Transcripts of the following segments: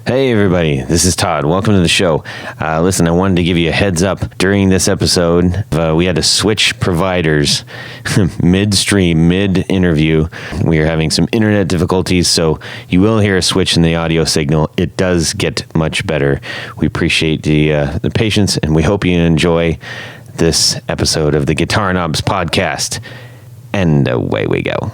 Hey everybody, this is Todd. Welcome to the show. Listen, I wanted to give you a heads up. During this episode, we had to switch providers midstream, mid-interview. We are having some internet difficulties, so you will hear a switch in the audio signal. It does get much better. We appreciate the patience, and we hope you enjoy this episode of the Guitar Knobs podcast. And away we go.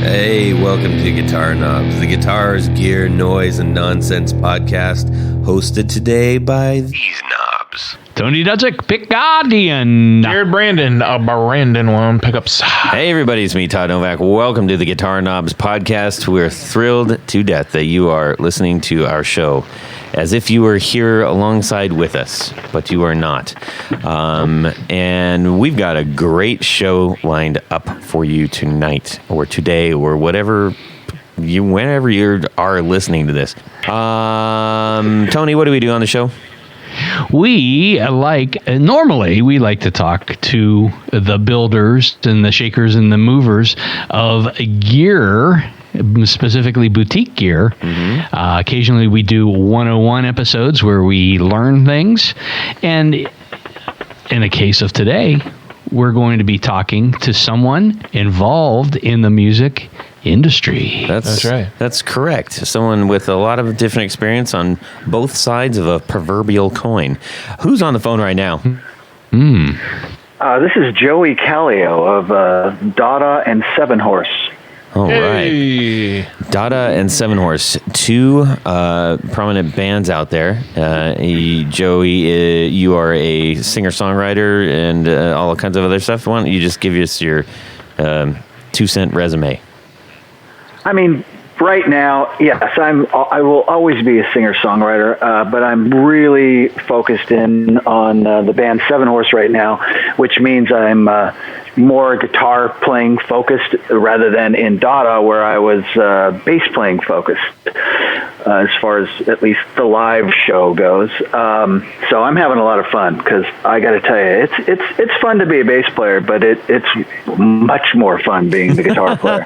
Hey, welcome to Guitar Knobs, the guitars, gear, noise, and nonsense podcast, hosted today by these knobs. Tony Dudzik, pick Guardian. Jared Brandon, Brandon One Pickups. Hey everybody, it's me, Todd Novak. Welcome to the Guitar Knobs podcast. We're thrilled to death that you are listening to our show as if you were here alongside with us, but you are not. And we've got a great show lined up for you tonight or today or whenever you are listening to this. Tony, what do we do on the show? Normally we like to talk to the builders and the shakers and the movers of gear, specifically boutique gear. Mm-hmm. Occasionally we do 101 episodes where we learn things. And in the case of today, we're going to be talking to someone involved in the music industry. That's right. That's correct. Someone with a lot of different experience on both sides of a proverbial coin. Who's on the phone right now? This is Joie Calio of Dada and 7Horse. All right. Dada and 7Horse, two prominent bands out there. Joey, you are a singer-songwriter and all kinds of other stuff. Why don't you just give us your 2-cent resume? I mean, right now, yes, I will always be a singer-songwriter, but I'm really focused in on the band 7Horse right now, which means I'm more guitar playing focused rather than in Dada where I was bass playing focused as far as at least the live show goes. So I'm having a lot of fun because I got to tell you, it's fun to be a bass player, but it's much more fun being the guitar player.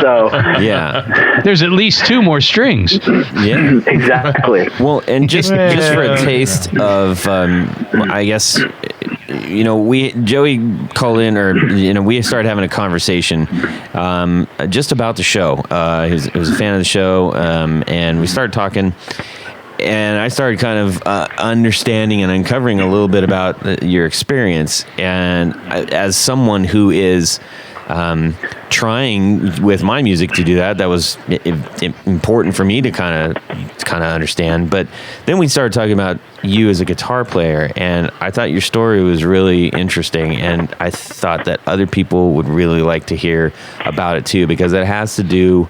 So yeah, there's at least two more strings. Yeah, exactly. Well, and just for a taste of, I guess, Joey called in, or we started having a conversation just about the show. He was a fan of the show, and we started talking. And I started kind of understanding and uncovering a little bit about your experience. And as someone who is trying with my music to do that was important for me to kind of understand. But then we started talking about you as a guitar player, and I thought your story was really interesting, and I thought that other people would really like to hear about it too, because it has to do,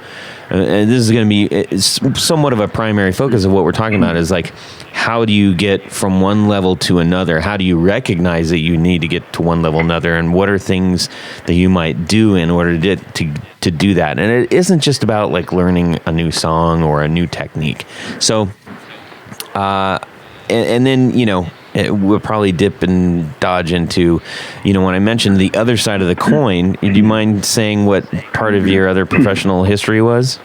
and this is going to be somewhat of a primary focus of what we're talking about, is like, how do you get from one level to another? How do you recognize that you need to get to one level another, and what are things that you might do in order to do that? And it isn't just about like learning a new song or a new technique. So, and then, we'll probably dip and dodge into, when I mentioned the other side of the coin, do you mind saying what part of your other professional history was?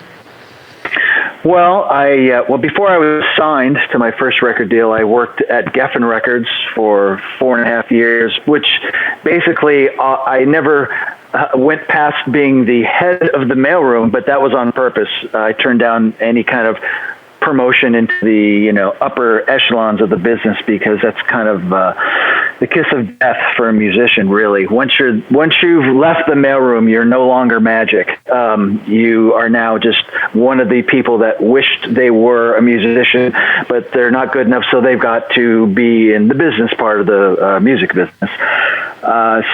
Well, before I was signed to my first record deal, I worked at Geffen Records for 4.5 years, which basically I never went past being the head of the mailroom, but that was on purpose. I turned down any kind of promotion into the upper echelons of the business, because that's kind of the kiss of death for a musician, really. Once you've left the mailroom, you're no longer magic. You are now just one of the people that wished they were a musician, but they're not good enough, so they've got to be in the business part of the music business.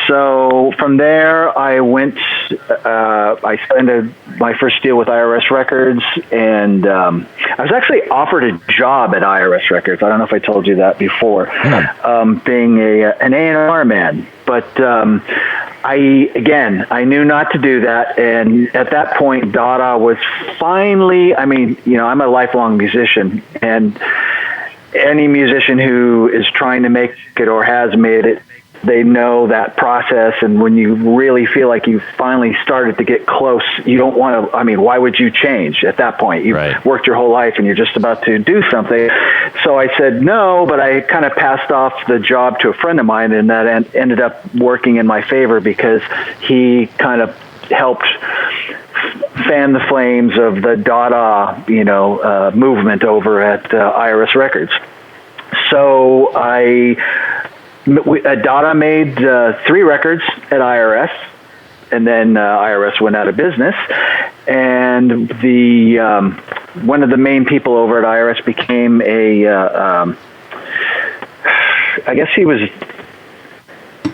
So from there, I went. I signed my first deal with IRS Records, and I was actually offered a job at IRS Records. I don't know if I told you that before, being an A&R man. But I knew not to do that, and at that point, Dada was finally. I'm a lifelong musician, and any musician who is trying to make it or has made it they know that process. And when you really feel like you finally started to get close, you don't want to, I mean, why would you change at that point? You've worked your whole life and you're just about to do something. So I said no, but I kind of passed off the job to a friend of mine, and that ended up working in my favor because he kind of helped fan the flames of the dada, movement over at IRS Records. So Dada made 3 records at IRS, and then IRS went out of business. And the one of the main people over at IRS became I guess he was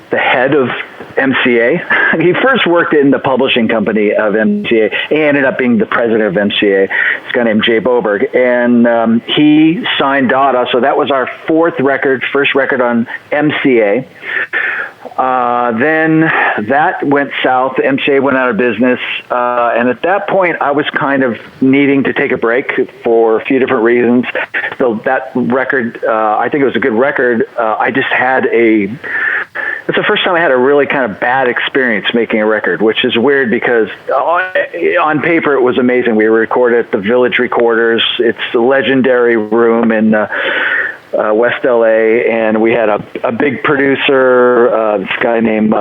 the head of MCA. He first worked in the publishing company of MCA. He ended up being the president of MCA. This guy named Jay Boberg. And he signed Dada, so that was our first record on MCA. Then that went south. MCA went out of business. And at that point, I was kind of needing to take a break for a few different reasons. So that record, I think it was a good record. I just had it's the first time I had a really kind of bad experience making a record, which is weird because on paper it was amazing. We recorded at the Village Recorders. It's a legendary room in West LA, and we had a big producer, this guy named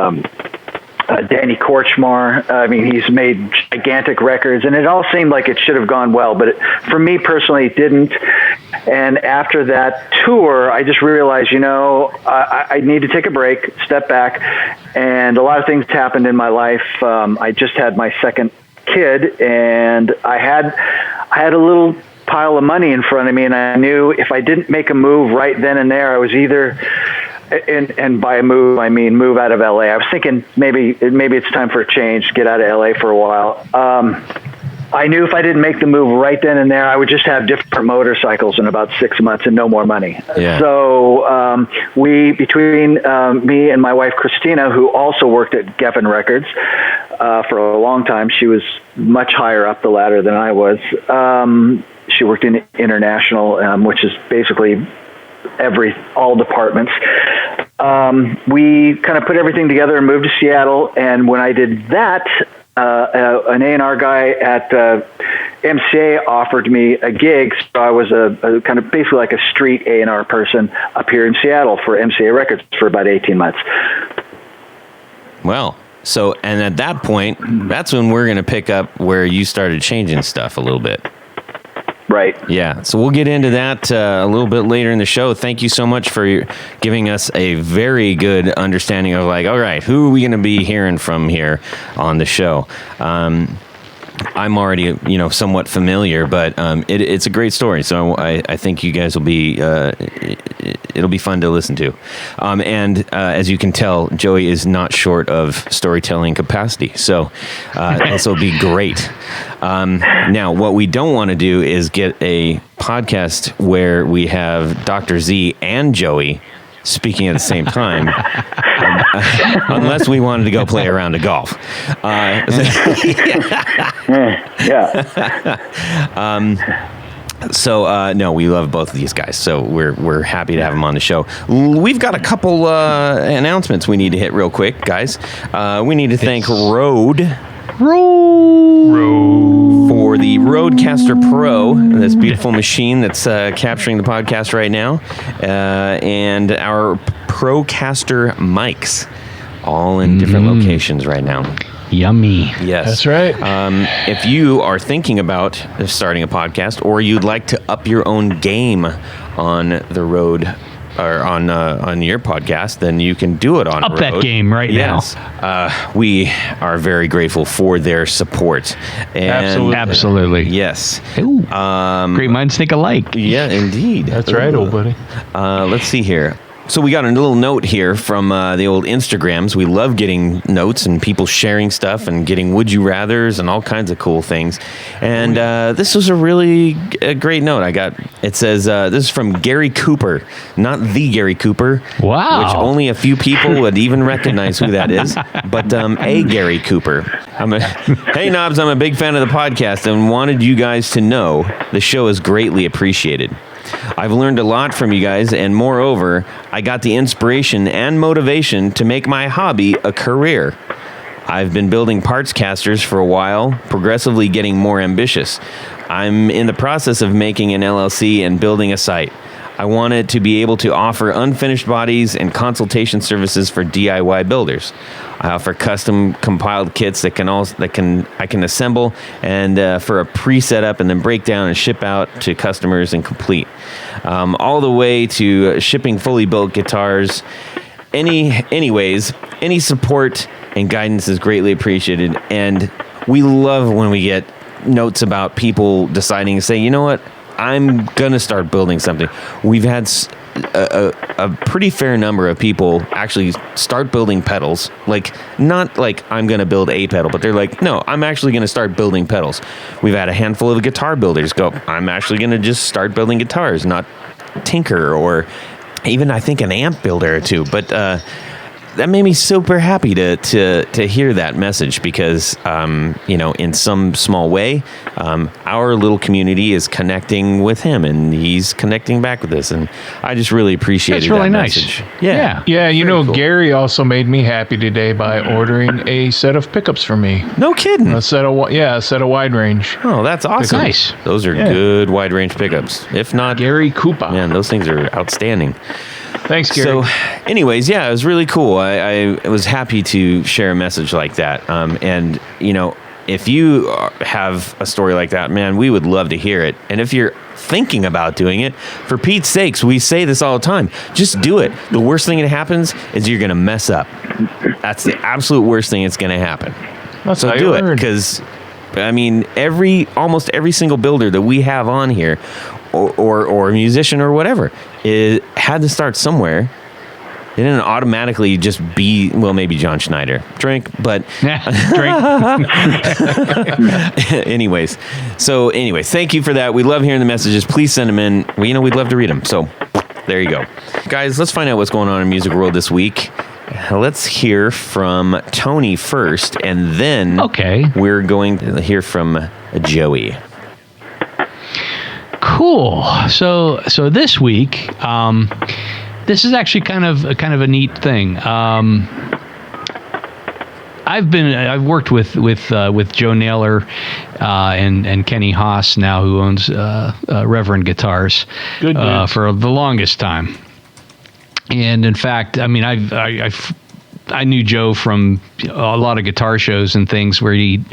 Danny Korchmar. I mean, he's made gigantic records, and it all seemed like it should have gone well, but for me personally, it didn't. And after that tour, I just realized, I need to take a break, step back, and a lot of things happened in my life. I just had my second kid, and I had a little pile of money in front of me, and I knew if I didn't make a move right then and there, I was either, and by a move I mean move out of LA. I was thinking maybe it's time for a change, get out of LA for a while. I knew if I didn't make the move right then and there, I would just have different motorcycles in about 6 months and no more money. Yeah. So between me and my wife Christina, who also worked at Geffen Records for a long time, she was much higher up the ladder than I was. She worked in international, which is basically all departments. We kind of put everything together and moved to Seattle. And when I did that, an A&R guy at MCA offered me a gig. So I was a kind of basically like a street A&R person up here in Seattle for MCA Records for about 18 months. Well, and at that point, that's when we're going to pick up where you started changing stuff a little bit. Right. Yeah. So we'll get into that a little bit later in the show. Thank you so much for giving us a very good understanding of all right, who are we going to be hearing from here on the show? I'm already, somewhat familiar, but it's a great story. So I think you guys will be, it'll be fun to listen to. And as you can tell, Joey is not short of storytelling capacity. So this will be great. Now, what we don't want to do is get a podcast where we have Dr. Z and Joey speaking at the same time, unless we wanted to go play a round of golf. No, we love both of these guys, so we're happy to have them on the show. We've got a couple announcements we need to hit real quick, guys. We need to thank Rode for the Rodecaster Pro, this beautiful machine that's capturing the podcast right now, and our Procaster mics, all in different locations right now. Yummy. Yes. That's right. If you are thinking about starting a podcast, or you'd like to up your own game on the road, or on your podcast, then you can do it on Up Rode. That game right now. We are very grateful for their support. And, Absolutely. Yes. Ooh, great minds think alike. Yeah, indeed. That's right, old buddy. Let's see here. So we got a little note here from the old Instagrams. We love getting notes and people sharing stuff and getting would you rathers and all kinds of cool things. And this was a great note I got. It says, this is from Gary Cooper, not the Gary Cooper. Wow. Which only a few people would even recognize who that is. But a Gary Cooper. Hey, Knobs, I'm a big fan of the podcast and wanted you guys to know the show is greatly appreciated. I've learned a lot from you guys, and moreover, I got the inspiration and motivation to make my hobby a career. I've been building parts casters for a while, progressively getting more ambitious. I'm in the process of making an LLC and building a site. I wanted to be able to offer unfinished bodies and consultation services for DIY builders. I offer custom compiled kits that I can assemble and for a pre-setup and then break down and ship out to customers and complete. All the way to shipping fully built guitars. Anyways, any support and guidance is greatly appreciated, and we love when we get notes about people deciding to say, you know what, I'm going to start building something. We've had a pretty fair number of people actually start building pedals. Like, not like I'm going to build a pedal, but they're like, no, I'm actually going to start building pedals. We've had a handful of guitar builders go, I'm actually going to just start building guitars, not tinker, or even I think an amp builder or two. But that made me super happy to hear that message because, in some small way, our little community is connecting with him and he's connecting back with us. And I just really appreciated That's really that nice. message. Yeah, cool. Gary also made me happy today by ordering a set of pickups for me. No kidding. A set of wide range. Oh, that's awesome. Nice. Those are good wide range pickups. If not, Gary Koopa. man, those things are outstanding. Thanks, Gary. So, anyways, yeah, it was really cool. I was happy to share a message like that. And, if you have a story like that, man, we would love to hear it. And if you're thinking about doing it, for Pete's sakes, we say this all the time, just do it. The worst thing that happens is you're going to mess up. That's the absolute worst thing that's going to happen. That's So do it, because, almost every single builder that we have on here, or a musician or whatever, it had to start somewhere. It didn't automatically just be, well, maybe John Schneider. Drink, but... Drink. anyways, thank you for that. We love hearing the messages. Please send them in. We'd love to read them. So there you go. Guys, let's find out what's going on in the music world this week. Let's hear from Tony first, and then we're going to hear from Joey. Cool. So this week, this is actually kind of a neat thing. I've worked with Joe Naylor and Kenny Haas now, who owns Reverend Guitars, for the longest time. And in fact, I knew Joe from a lot of guitar shows and things where he'd,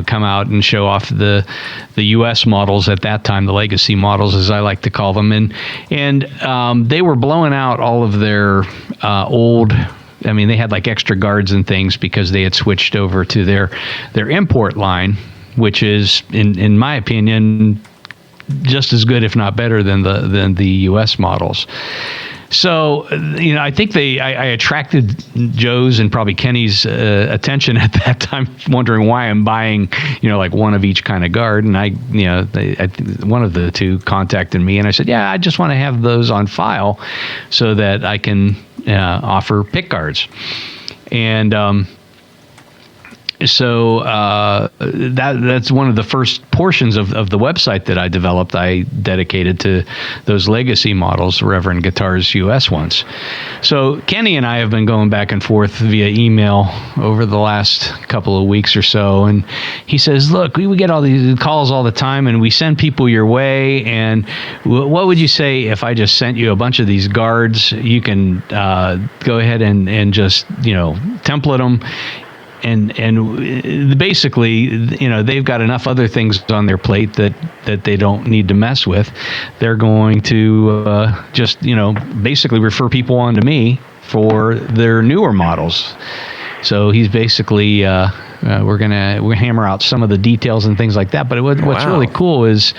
come out and show off the U.S. models at that time, the legacy models, as I like to call them. And they were blowing out all of their old, they had like extra guards and things because they had switched over to their import line, which is, in my opinion, just as good, if not better, than the U.S. models. So, I think I attracted Joe's and probably Kenny's attention at that time, wondering why I'm buying, like one of each kind of guard. And one of the two contacted me, and I said, yeah, I just want to have those on file so that I can offer pick guards. And so that's one of the first portions of the website that I developed. I dedicated to those legacy models, Reverend Guitars US ones. So Kenny and I have been going back and forth via email over the last couple of weeks or so, and he says, look, we get all these calls all the time, and we send people your way, and what would you say if I just sent you a bunch of these guards? You can go ahead and just template them. And basically, they've got enough other things on their plate that they don't need to mess with. They're going to just basically refer people on to me for their newer models. So he's basically we're gonna hammer out some of the details and things like that. But what's really cool is,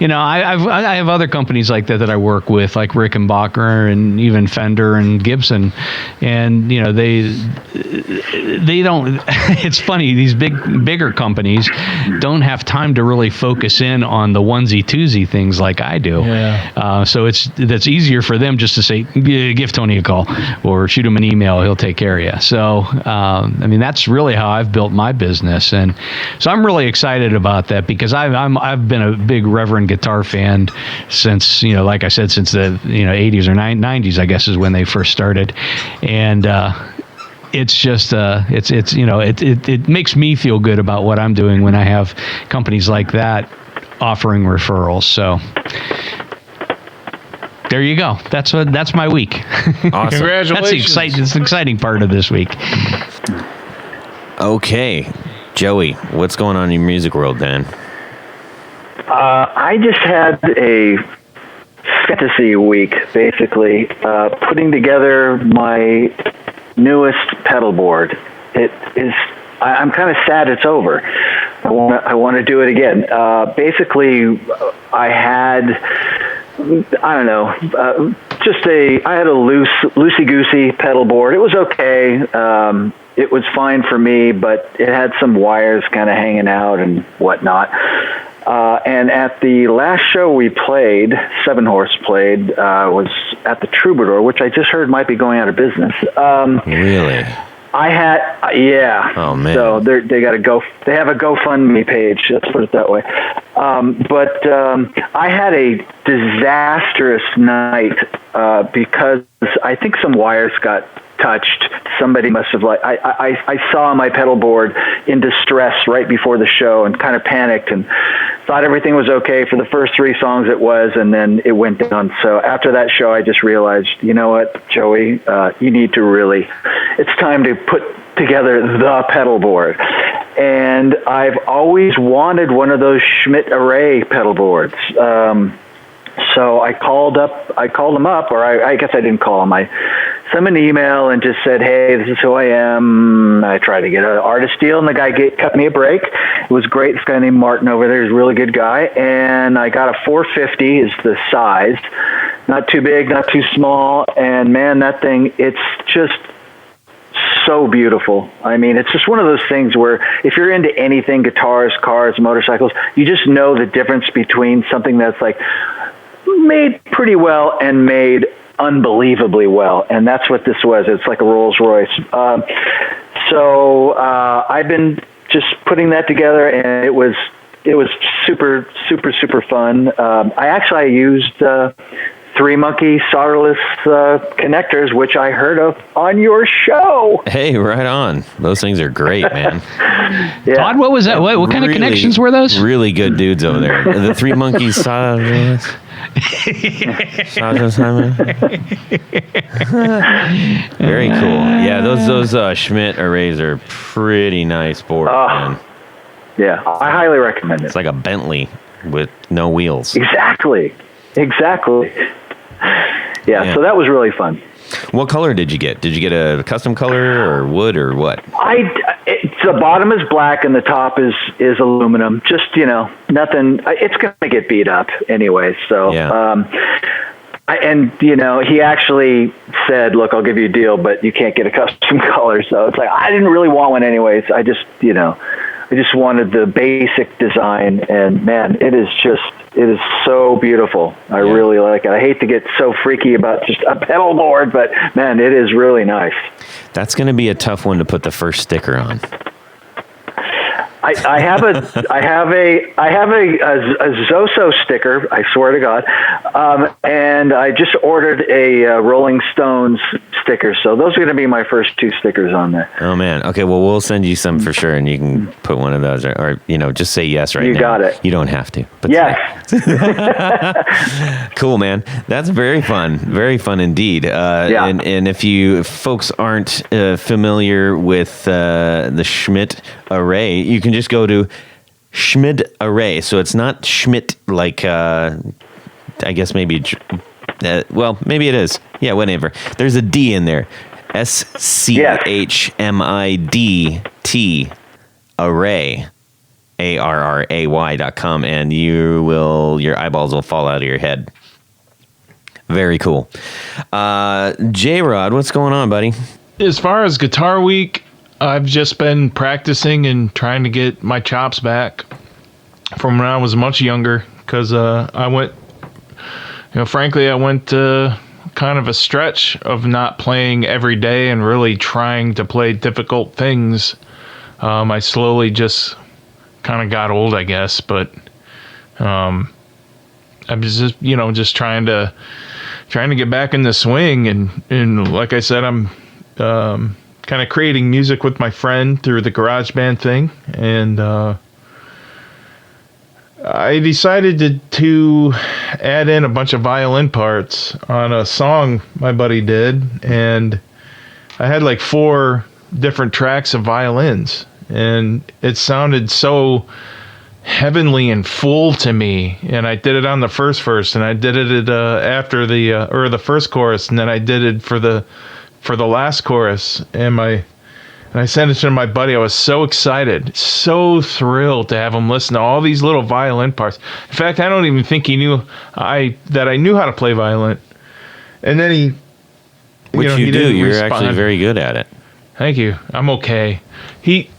I have other companies like that I work with, like Rickenbacker and even Fender and Gibson, and they don't. It's funny, these bigger companies don't have time to really focus in on the onesie twosie things like I do. Yeah. So that's easier for them just to say, give Tony a call or shoot him an email, he'll take care of you. So that's really how I've built built my business. And so I'm really excited about that, because I've been a big Reverend guitar fan since, like I said, since the 80s or 90s, I guess, is when they first started. And it's just it makes me feel good about what I'm doing when I have companies like that offering referrals. So there you go. That's my week. Awesome. Congratulations. That's the exciting part of this week. Okay, Joey, what's going on in your music world, then? I just had a fantasy week, basically, putting together my newest pedal board. It is. I'm kind of sad it's over. I want to do it again. Basically, I had, I don't know, I had a loosey-goosey pedal board. It was okay. It was fine for me, but it had some wires kind of hanging out and whatnot. And at the last show we played, 7Horse played, was at the Troubadour, which I just heard might be going out of business. Really? Yeah. Oh man. So they have a GoFundMe page. Let's put it that way. But I had a disastrous night because I think some wires got touched. Somebody must have I saw my pedal board in distress right before the show and kind of panicked and thought everything was okay for the first 3 songs. It was, and then it went down. So after that show, I just realized, you know what, Joey, you need to it's time to put together the pedal board. And I've always wanted one of those Schmidt Array pedal boards. So I called them up, or I guess I didn't call them. I sent an email and just said, hey, this is who I am. I tried to get an artist deal, and the guy cut me a break. It was great. This guy named Martin over there is a really good guy. And I got a 450 is the size. Not too big, not too small. And man, that thing, it's just so beautiful. I mean, it's just one of those things where if you're into anything, guitars, cars, motorcycles, you just know the difference between something that's like made pretty well and made unbelievably well, and that's what this was. It's like a Rolls Royce. So I've been just putting that together, and it was super, super, super fun. I used 3 Monkey solderless connectors, which I heard of on your show. Hey, right on. Those things are great, man. Yeah. Todd, what was that? What kind of connections were those? Really good dudes over there. The 3 Monkeys solderless. Very cool. Yeah, those Schmidt arrays are pretty nice boards, man. Yeah, I highly recommend it. It's like a Bentley with no wheels. Exactly. Yeah, so that was really fun. What color did you get? Did you get a custom color or wood or what? The bottom is black and the top is aluminum. Just, nothing. It's going to get beat up anyway. So, yeah. He actually said, look, I'll give you a deal, but you can't get a custom color. So it's like, I didn't really want one anyways. I just wanted the basic design, and man, it is so beautiful. I really like it. I hate to get so freaky about just a pedal board, but man, it is really nice. That's going to be a tough one to put the first sticker on. I have a Zoso sticker. I swear to God, and I just ordered a Rolling Stones sticker. So those are going to be my first 2 stickers on there. Oh man. Okay. Well, we'll send you some for sure, and you can put one of those, or just say yes right now. You got it. You don't have to. But yes. Cool, man. That's very fun. Very fun indeed. Yeah. And if folks aren't familiar with the Schmidt Array, you can just go to Schmidt Array. So it's not Schmidt like, I guess maybe, maybe it is. Yeah, whatever. There's a D in there. SCHMIDT Array. ARRAY.com, and your eyeballs will fall out of your head. Very cool. J-Rod, what's going on, buddy? As far as Guitar Week, I've just been practicing and trying to get my chops back from when I was much younger, because I went kind of a stretch of not playing every day and really trying to play difficult things I slowly just kind of got old, I guess, but I'm just just trying to get back in the swing, and like I said, I'm kind of creating music with my friend through the GarageBand thing, and I decided to add in a bunch of violin parts on a song my buddy did, and I had like 4 different tracks of violins, and it sounded so heavenly and full to me. And I did it on the first verse, and I did it after the first chorus, and then I did it for the last chorus, and I sent it to my buddy. I was so excited, so thrilled to have him listen to all these little violin parts. In fact, I don't even think he knew that I knew how to play violin. And then he, which he you do. didn't You're respond. actually very good at it. Thank you. I'm okay. He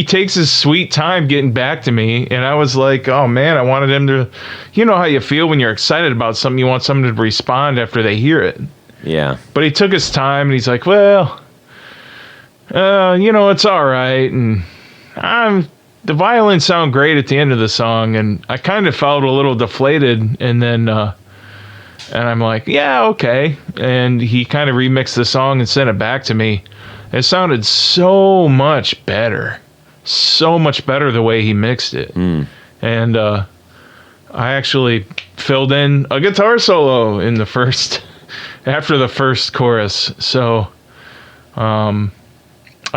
takes his sweet time getting back to me, and I was like, oh man, I wanted him to, you know how you feel when you're excited about something, you want someone to respond after they hear it. Yeah. But he took his time, and he's like, well, it's all right, and the violins sound great at the end of the song, and I kind of felt a little deflated, and then and I'm like, yeah, okay. And he kind of remixed the song and sent it back to me. It sounded so much better the way he mixed it. And I actually filled in a guitar solo in after the first chorus. So I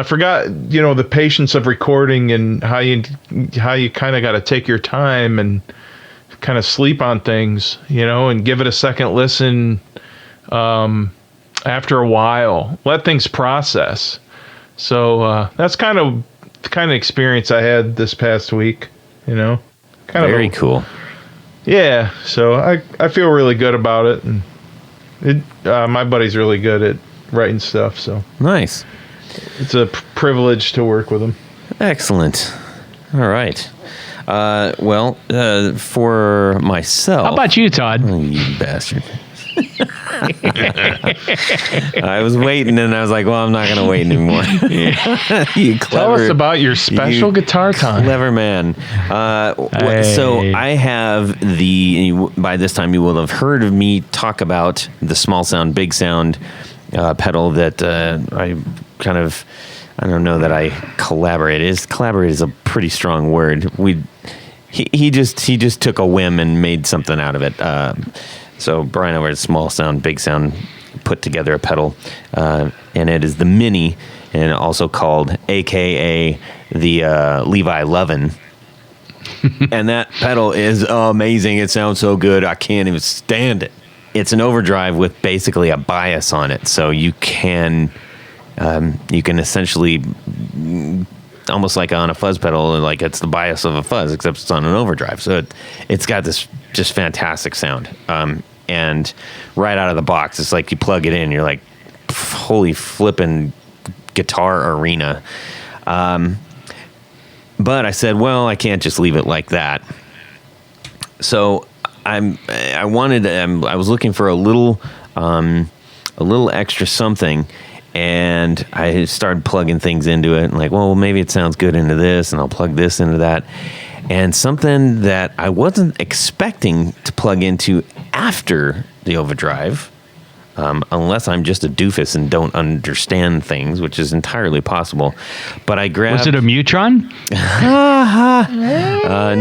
forgot, the patience of recording and how you kind of got to take your time and kind of sleep on things, and give it a second listen after a while. Let things process. So that's kind of the experience I had this past week, Kind Very cool. Yeah, so I feel really good about it, and my buddy's really good at writing stuff, so Nice. it's a privilege to work with him. Excellent. All right. For myself. How about you, Todd? Oh, you bastard. I was waiting, and I was like, well, I'm not going to wait anymore. You clever, Tell us about your special guitar time. Clever man. So I have by this time you will have heard of me talk about the small sound, big sound pedal that I don't know that I collaborated. Collaborate is a pretty strong word. He just took a whim and made something out of it. So Brian over at Small Sound, Big Sound put together a pedal, and it is the Mini, and also called AKA the Levi Lovin'. And that pedal is amazing. It sounds so good. I can't even stand it. It's an overdrive with basically a bias on it, so you can essentially, almost like on a fuzz pedal, like it's the bias of a fuzz, except it's on an overdrive. So it's got this just fantastic sound. And right out of the box, it's like you plug it in, you're like, holy flippin' guitar arena. But I said, well, I can't just leave it like that. So I was looking for a little extra something. And I started plugging things into it, and like, well, maybe it sounds good into this, and I'll plug this into that. And something that I wasn't expecting to plug into after the overdrive, unless I'm just a doofus and don't understand things, which is entirely possible. But I grabbed... Was it a Mutron?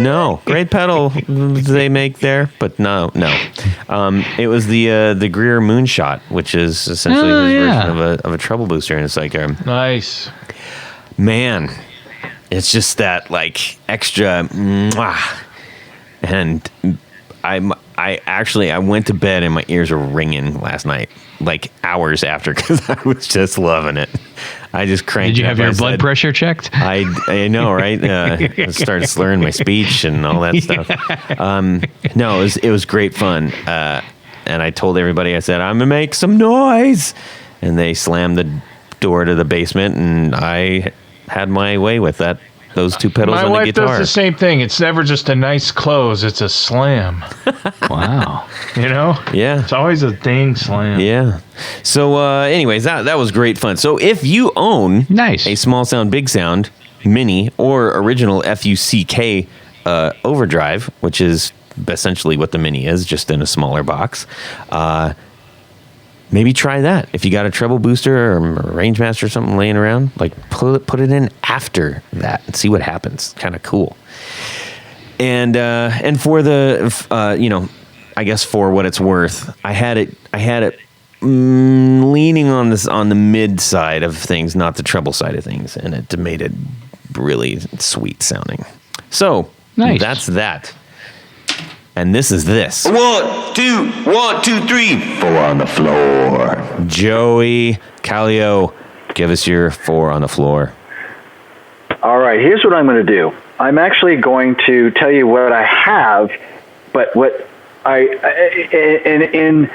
No. Great pedal they make there, but no. It was the Greer Moonshot, which is essentially his version of a treble booster, and it's like... Nice. Man, it's just that, like, extra... And I went to bed and my ears were ringing last night, like hours after, because I was just loving it. I just cranked. Did you have your blood pressure checked? I know, right? I started slurring my speech and all that stuff. No, it was great fun. And I told everybody, I said, I'm gonna make some noise, and they slammed the door to the basement, and I had my way with that those two pedals My on a wife guitar. does the same thing. It's never just a nice close. It's a slam. Wow. You know? Yeah. It's always a ding slam. Yeah. So, anyways, that was great fun. So, if you own Nice. a Small Sound Big Sound Mini or original FUCK overdrive, which is essentially what the Mini is, just in a smaller box, maybe try that. If you got a treble booster or range master or something laying around, like put it in after that and see what happens. Kind of cool. And for the I guess for what it's worth, I had it leaning on the mid side of things, not the treble side of things, and it made it really sweet sounding. So Nice. That's that. And this is this. 1, 2, 1, 2, 3. 4 on the floor. Joie Calio, give us your 4 on the floor. All right, here's what I'm going to do. I'm actually going to tell you what I have, but what in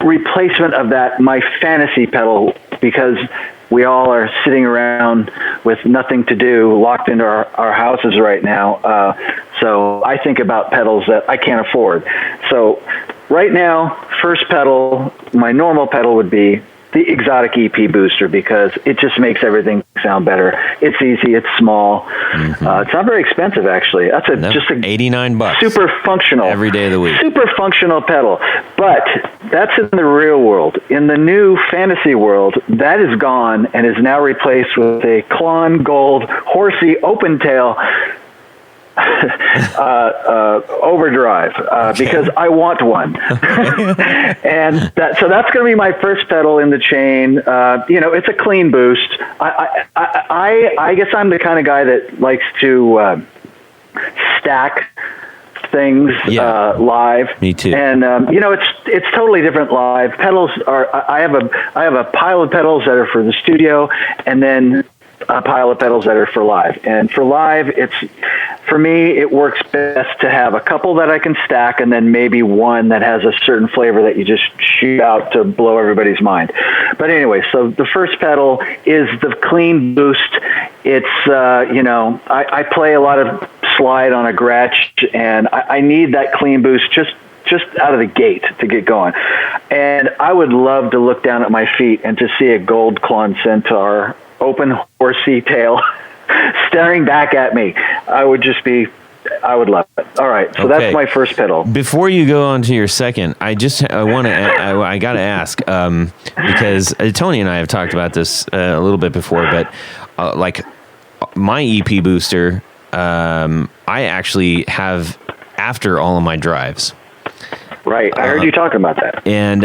replacement of that, my fantasy pedal, because we all are sitting around with nothing to do, locked into our houses right now. So I think about pedals that I can't afford. So right now, first pedal, my normal pedal would be the Exotic EP booster, because it just makes everything sound better. It's easy. It's small. It's not very expensive, actually. That's just a $89 super functional every day of the week. Super functional pedal. But that's in the real world. In the new fantasy world, that is gone and is now replaced with a Klon Gold Horsey Open Tail overdrive, because I want one. And so that's going to be my first pedal in the chain. It's a clean boost. I guess I'm the kind of guy that likes to stack things live. Me too. And it's totally different live. Pedals are. I have a pile of pedals that are for the studio, and then a pile of pedals that are for live. And for live, for me, it works best to have a couple that I can stack, and then maybe one that has a certain flavor that you just shoot out to blow everybody's mind. But anyway, so the first pedal is the clean boost. It's, I play a lot of slide on a Gretsch, and I need that clean boost just out of the gate to get going. And I would love to look down at my feet and to see a gold Klon Centaur open horsey tail staring back at me. I would love it. All right, so that's my first pedal. Before you go on to your second, I got to ask, because Tony and I have talked about this a little bit before, but like my EP booster, I actually have after all of my drives. Right, I heard you talking about that. And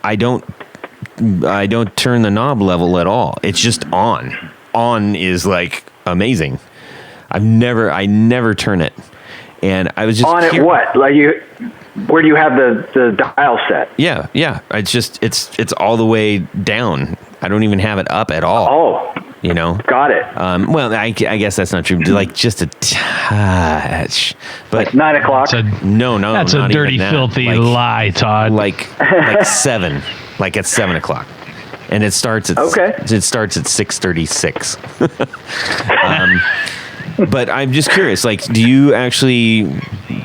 I don't turn the knob level at all. It's just on. On is like amazing. I never turn it. And I was just on it. What? Like where do you have the dial set? Yeah. It's all the way down. I don't even have it up at all. Oh. Got it. Well, I guess that's not true. Like just a touch, but like 9 o'clock. No, that's a dirty, filthy lie, Todd. Like 7, like at 7 o'clock, and it starts at 6:36. But I'm just curious. Like, do you actually,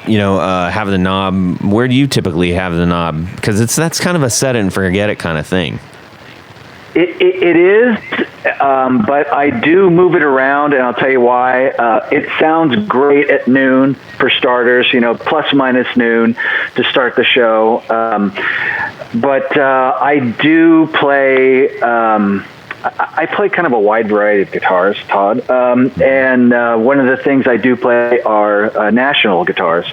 have the knob? Where do you typically have the knob? Because that's kind of a set it and forget it kind of thing. It is, but I do move it around, and I'll tell you why. It sounds great at noon, for starters, plus minus noon to start the show. But I do play, I play kind of a wide variety of guitars, Todd. And one of the things I do play are national guitars.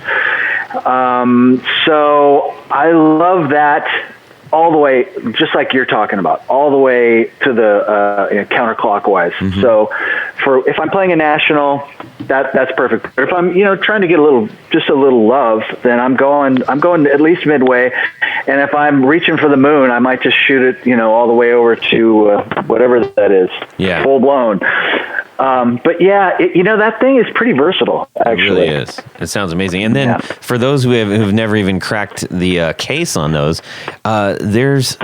So I love that. All the way, just like you're talking about, all the way to the counterclockwise. Mm-hmm. So, if I'm playing a national, that's perfect. But if I'm trying to get a little love, then I'm going at least midway. And if I'm reaching for the moon, I might just shoot it all the way over to whatever that is, full blown. But yeah, that thing is pretty versatile. Actually, it really is. It sounds amazing. And then for those who've never even cracked the case on those, there's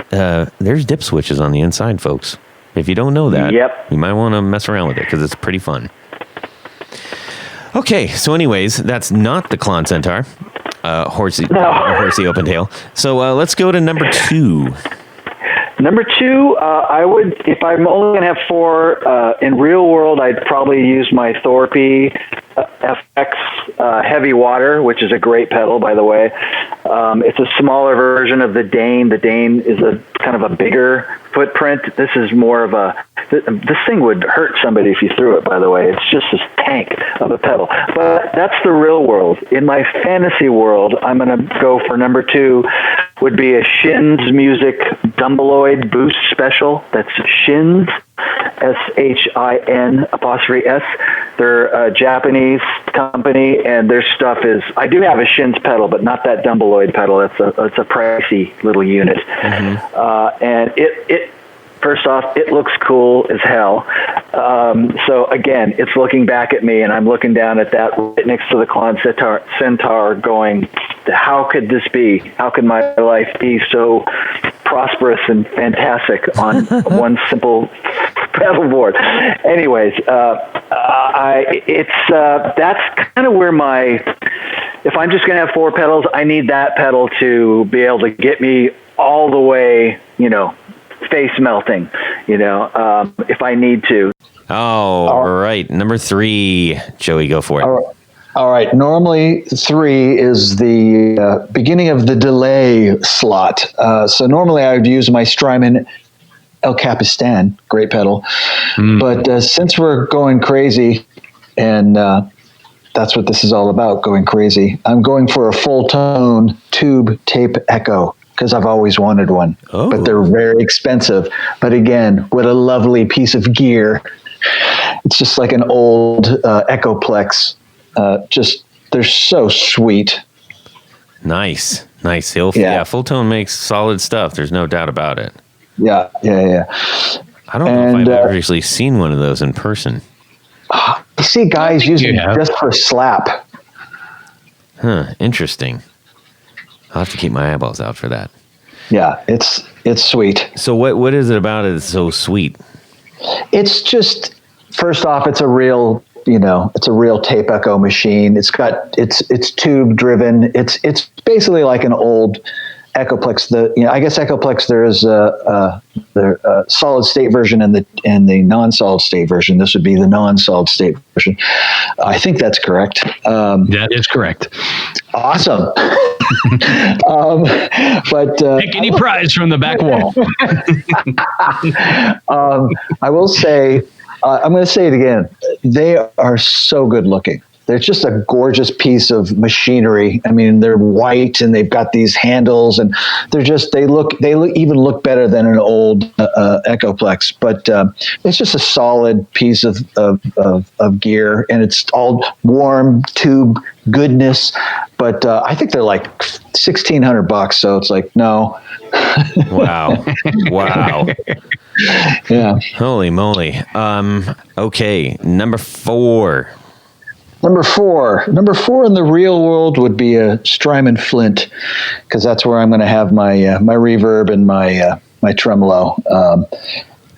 dip switches on the inside, folks. If you don't know that, Yep. you might want to mess around with it because it's pretty fun. Okay, so anyways, that's not the Klon Centaur, horsey open tail. So let's go to number 2. Number 2, I would, if I'm only going to have 4, in real world, I'd probably use my Thorpe FX Heavy Water, which is a great pedal, by the way. It's a smaller version of the Dane. The Dane is a kind of a bigger footprint. This is more of a, this thing would hurt somebody if you threw it, by the way. It's just this tank of a pedal. But that's the real world. In my fantasy world, I'm going to go for number 2, would be a Shins Music Dumbleoid Boost Special. That's Shins, SHIN''S. They're a Japanese company, and their stuff is, I do have a Shins pedal, but not that Dumbleoid pedal. It's a pricey little unit. Mm-hmm. And it first off, it looks cool as hell. So again, it's looking back at me, and I'm looking down at that right next to the Klon Centaur going, how could this be? How could my life be so prosperous and fantastic on one simple pedal board? Anyways, that's kind of where if I'm just going to have 4 pedals, I need that pedal to be able to get me all the way, face melting, if I need to. Oh, all right. Number 3, Joey, go for it. All right. Normally 3 is the beginning of the delay slot. So normally I would use my Strymon El Capistan, great pedal. But since we're going crazy, and that's what this is all about, going crazy, I'm going for a full tone tube tape echo, because I've always wanted one. Oh. But they're very expensive. But again, what a lovely piece of gear. It's just like an old Echoplex. They're so sweet. Nice. Full tone makes solid stuff. There's no doubt about it. Yeah. I don't know if I've ever actually seen one of those in person. You see guys using it just for slap. Huh, interesting. I'll have to keep my eyeballs out for that. Yeah, it's sweet. So what is it about it that's so sweet? It's just, first off, it's a real tape echo machine. It's tube driven. It's basically like an old Echoplex. I guess Echoplex, there's a solid state version and the non-solid state version. This would be the non-solid state version. I think that's correct. That is correct. Awesome. But pick any prize from the back wall. I will say, I'm going to say it again. They are so good looking. They're just a gorgeous piece of machinery. I mean, they're white and they've got these handles, and they even look better than an old Echoplex. But it's just a solid piece of gear, and it's all warm tube goodness. But I think they're like $1,600. So it's like, no. Wow. Yeah. Holy moly. Okay. Number 4. Number four in the real world would be a Strymon Flint, because that's where I'm going to have my reverb and my tremolo.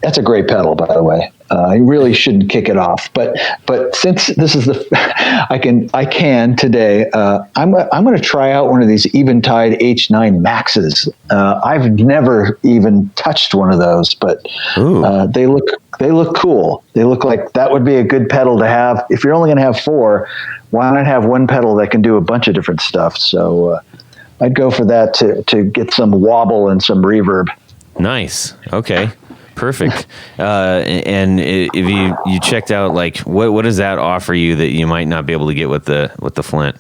That's a great pedal, by the way. I really shouldn't kick it off, but since this is I can today. I'm going to try out one of these Eventide H9 Maxes. I've never even touched one of those, but they look cool. They look like that would be a good pedal to have. If you're only going to have 4, why not have one pedal that can do a bunch of different stuff? So I'd go for that to get some wobble and some reverb. Nice. Okay. Perfect. And if you checked out, like, what does that offer you that you might not be able to get with the Flint?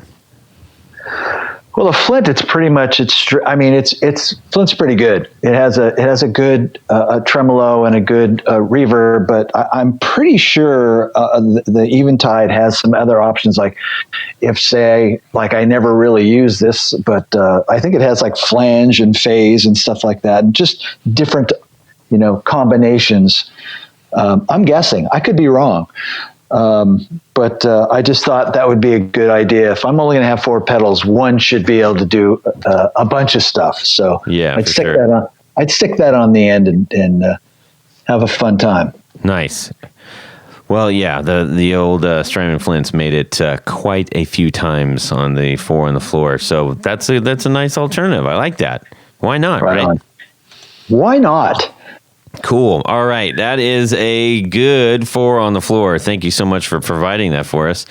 Well, the Flint, it's pretty much Flint's pretty good. It has a good tremolo and a good reverb, but I'm pretty sure the Eventide has some other options. Like, I never really use this, but I think it has like flange and phase and stuff like that, and just different combinations. I'm guessing. I could be wrong. But I just thought that would be a good idea. If I'm only going to have 4 pedals, one should be able to do a bunch of stuff. So yeah, I'd stick that on the end and have a fun time. Nice. Well, yeah, the old Strymon Flints made it quite a few times on the 4 on the Floor. So that's a nice alternative. I like that. Why not? Right? Why not? Cool. All right. That is a good 4 on the Floor. Thank you so much for providing that for us.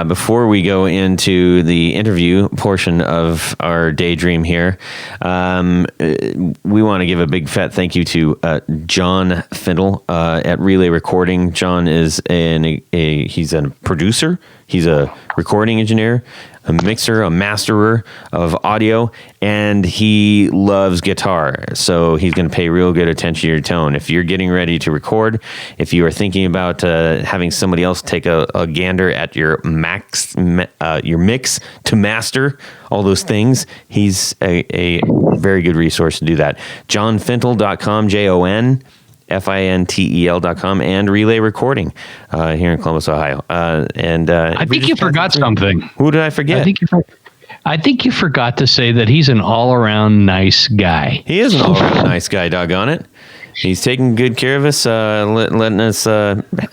Before we go into the interview portion of our daydream here, we want to give a big fat thank you to John Findle at Relay Recording. John is he's a producer. He's a recording engineer, a mixer, a masterer of audio, and he loves guitar. So he's going to pay real good attention to your tone. If you're getting ready to record, if you are thinking about having somebody else take a gander at your mix to master all those things, he's a very good resource to do that. JohnFintel.com, JohnFintel.com, and Relay Recording here in Columbus, Ohio. I think you forgot something. Who did I forget? I think you forgot to say that he's an all-around nice guy. He is an all-around nice guy, doggone it. He's taking good care of us, letting us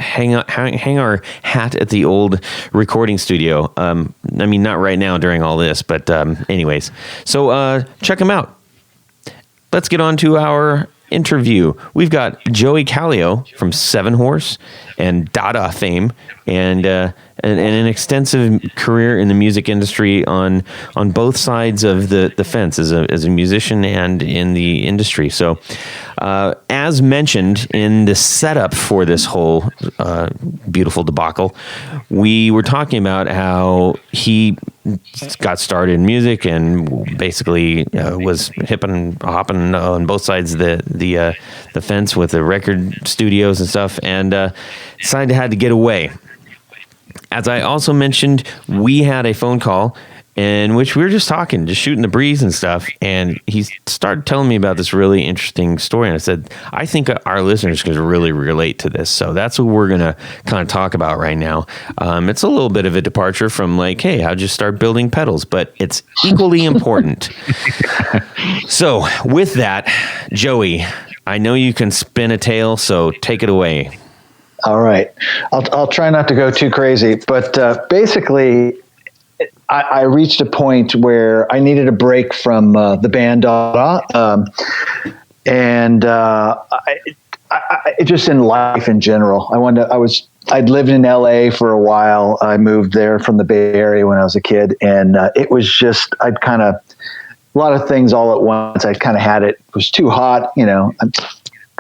hang our hat at the old recording studio. I mean, not right now during all this, but anyways. So check him out. Let's get on to our interview. We've got Joie Calio from 7Horse and Dada fame, and an extensive career in the music industry on both sides of the fence as a musician and in the industry. So, as mentioned in the setup for this whole beautiful debacle, we were talking about how he got started in music and basically was hipping hopping on both sides of the fence with the record studios and stuff, and decided to had to get away. As I also mentioned, we had a phone call in which we were just talking, just shooting the breeze and stuff, and he started telling me about this really interesting story, and I said, I think our listeners could really relate to this, so that's what we're going to kind of talk about right now. It's a little bit of a departure from like, hey, how'd you start building pedals, but it's equally important. So with that, Joey, I know you can spin a tale, so take it away. All right. I'll try not to go too crazy, but basically, I reached a point where I needed a break from the band Dada, and just in life in general. I'd lived in LA for a while. I moved there from the Bay Area when I was a kid, and it was just a lot of things all at once. I kind of had it. It was too hot,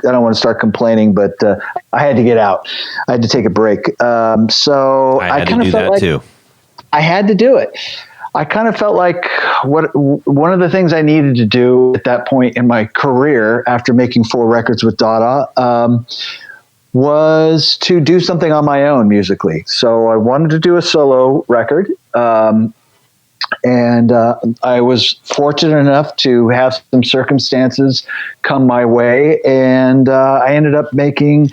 I don't want to start complaining, but I had to get out. I had to take a break. So I kind of felt like too. I had to do it. I kind of felt like one of the things I needed to do at that point in my career, after making 4 records with Dada, was to do something on my own musically. So I wanted to do a solo record. And I was fortunate enough to have some circumstances come my way, and I ended up making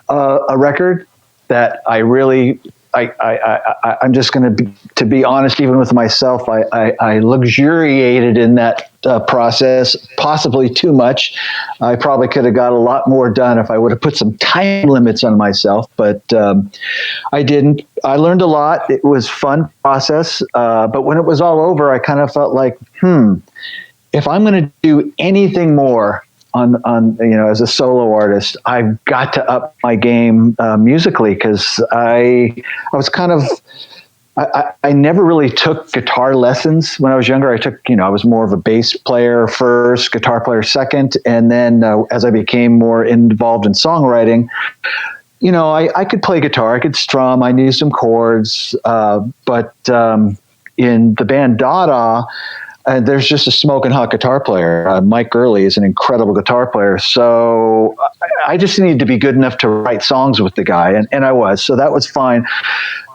a record that I really, I'm just going to be honest, even with myself, I luxuriated in that process, possibly too much. I probably could have got a lot more done if I would have put some time limits on myself, but I didn't. I learned a lot. It was a fun process, but when it was all over, I kind of felt like, if I'm going to do anything more on as a solo artist, I've got to up my game musically, because I was kind of, I never really took guitar lessons when I was younger. I was more of a bass player first, guitar player second, and then as I became more involved in songwriting, I could play guitar, I could strum, I knew some chords, but in the band Dada, there's just a smoking hot guitar player. Mike Gurley is an incredible guitar player. So I just needed to be good enough to write songs with the guy. And I was, so that was fine.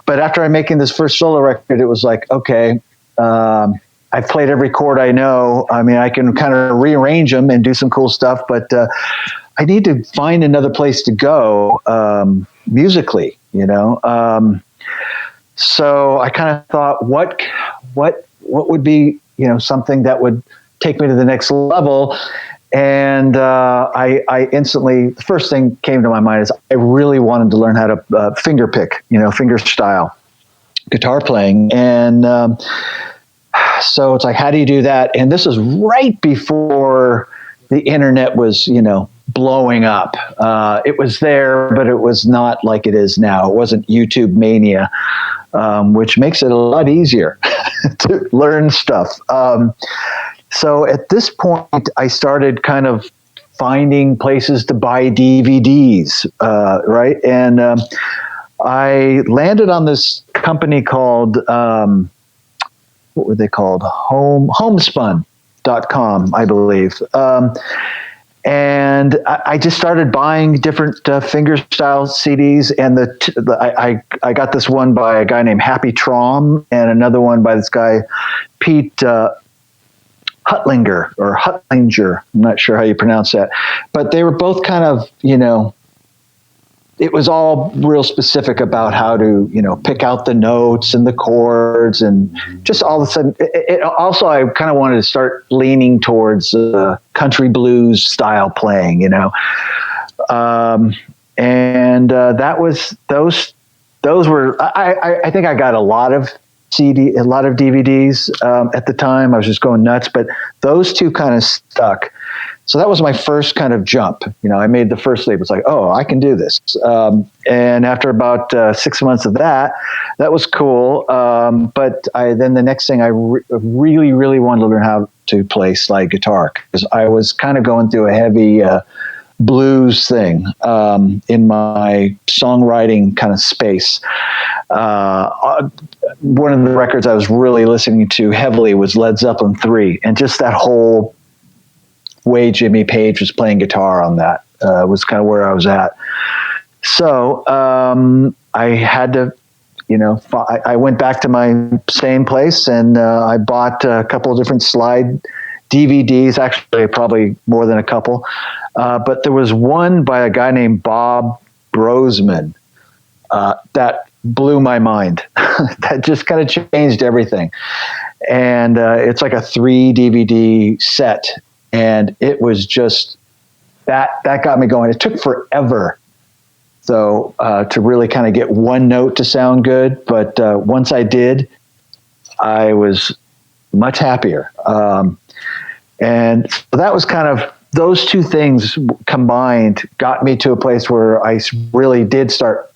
But after I'm making this first solo record, it was like, okay, I've played every chord I know. I mean, I can kind of rearrange them and do some cool stuff, but I need to find another place to go musically, So I kind of thought, what would be, something that would take me to the next level. And I instantly, the first thing came to my mind is I really wanted to learn how to finger pick, finger style guitar playing. And so it's like, how do you do that? And this was right before the internet was, blowing up. It was there, but it was not like it is now. It wasn't YouTube mania, which makes it a lot easier to learn stuff. So at this point, I started kind of finding places to buy DVDs, right? And I landed on this company called, what were they called? Homespun.com, I believe. And I just started buying different fingerstyle CDs, and I got this one by a guy named Happy Traum, and another one by this guy Pete Huttlinger or Huttlinger. I'm not sure how you pronounce that, but they were both kind of, it was all real specific about how to, pick out the notes and the chords, and just all of a sudden. Also, I kind of wanted to start leaning towards country blues style playing, and that was those were. I think I got a lot of DVDs at the time. I was just going nuts, but those two kind of stuck. So that was my first kind of jump. I made the first leap. It's like, oh, I can do this. And after about 6 months of that was cool. But then the next thing I really, really wanted to learn how to play slide guitar, because I was kind of going through a heavy blues thing in my songwriting kind of space. One of the records I was really listening to heavily was Led Zeppelin 3, and just that whole way Jimmy Page was playing guitar on that was kind of where I was at. So I had to, I went back to my same place, and I bought a couple of different slide DVDs, actually probably more than a couple. But there was one by a guy named Bob Brosman that blew my mind. That just kind of changed everything. And it's like a 3 DVD set. And it was just, that got me going. It took forever, though, to really kind of get one note to sound good. But once I did, I was much happier. And so that was kind of, those two things combined got me to a place where I really did start,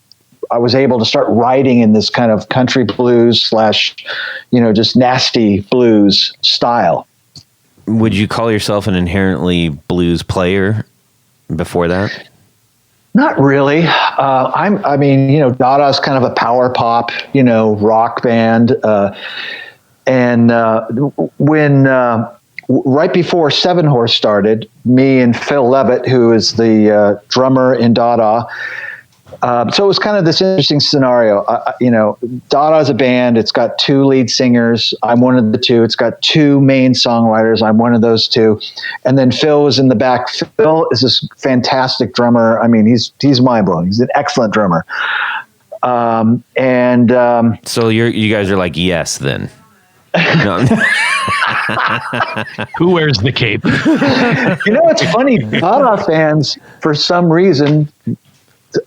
I was able to start writing in this kind of country blues / just nasty blues style. Would you call yourself an inherently blues player before that? Not really. Dada's kind of a power pop, rock band. And when right before 7Horse started, me and Phil Levitt, who is the drummer in Dada, so it was kind of this interesting scenario. Dada is a band. It's got 2 lead singers. I'm one of the 2. It's got 2 main songwriters. I'm one of those 2. And then Phil was in the back. Phil is this fantastic drummer. I mean, he's mind-blowing. He's an excellent drummer. So you guys are like, yes, then. No. Who wears the cape? It's funny. Dada fans, for some reason,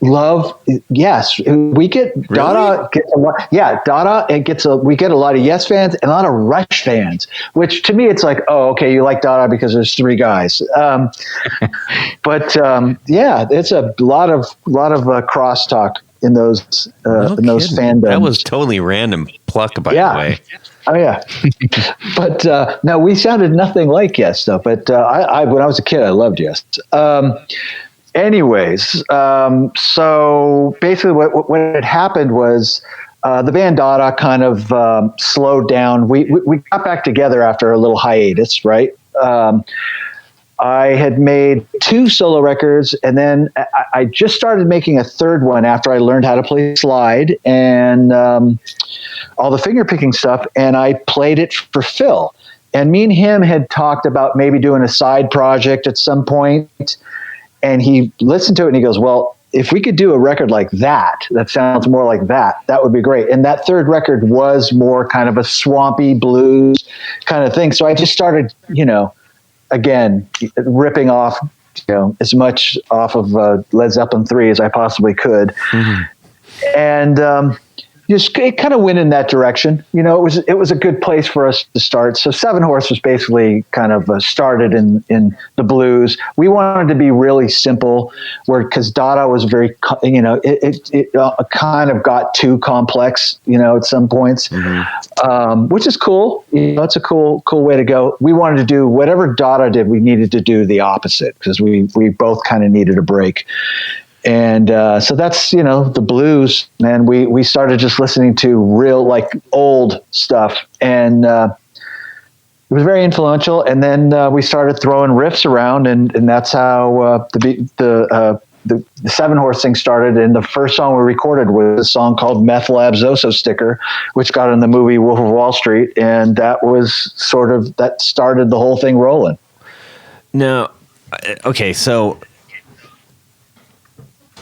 love, yes, we get really? Dada gets a lot. Yeah, Dada, we get a lot of Yes fans and a lot of Rush fans, which to me it's like, oh, okay, you like Dada because there's 3 guys. But it's a lot of crosstalk in those fandoms. That was totally random pluck, by the way. Oh yeah, but no, we sounded nothing like Yes though. But I when I was a kid, I loved Yes. Anyways, so basically what had happened was the band Dada kind of slowed down. We got back together after a little hiatus, right? I had made 2 solo records, and then I just started making a third one after I learned how to play slide and all the finger picking stuff, and I played it for Phil. And me and him had talked about maybe doing a side project at some point. And he listened to it and he goes, well, if we could do a record like that sounds more like that would be great. And that third record was more kind of a swampy blues kind of thing. So I just started, again, ripping off, as much off of Led Zeppelin 3 as I possibly could. Mm-hmm. And it kind of went in that direction. It was a good place for us to start. So 7Horse was basically kind of started in the blues. We wanted to be really simple, because Dada was very, it kind of got too complex, at some points, which is cool. It's a cool way to go. We wanted to do whatever Dada did. We needed to do the opposite, because we both kind of needed a break. And so that's, the blues, man. We started just listening to real, like, old stuff, and it was very influential. And then we started throwing riffs around, and that's how the 7Horse thing started. And the first song we recorded was a song called Meth Lab Zoso Sticker, which got in the movie Wolf of Wall Street, and that was that started the whole thing rolling. Now, okay, so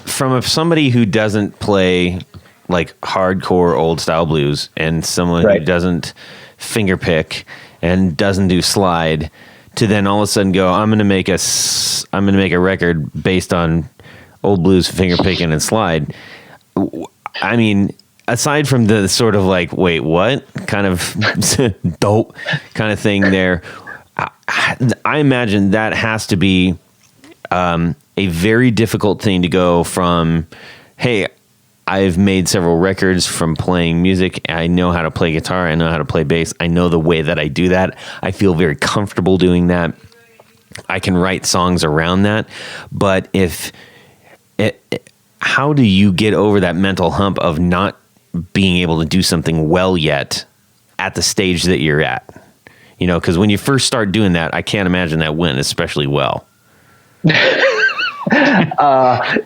from somebody who doesn't play like hardcore old style blues, and someone who doesn't finger pick and doesn't do slide, to then all of a sudden go, I'm going to make a record based on old blues, finger picking, and slide. I mean, aside from the sort of like, wait, what kind of dope kind of thing there, I imagine that has to be a very difficult thing to go from, hey, I've made several records from playing music. I know how to play guitar. I know how to play bass. I know the way that I do that. I feel very comfortable doing that. I can write songs around that. But how do you get over that mental hump of not being able to do something well yet at the stage that you're at? Because when you first start doing that, I can't imagine that went especially well.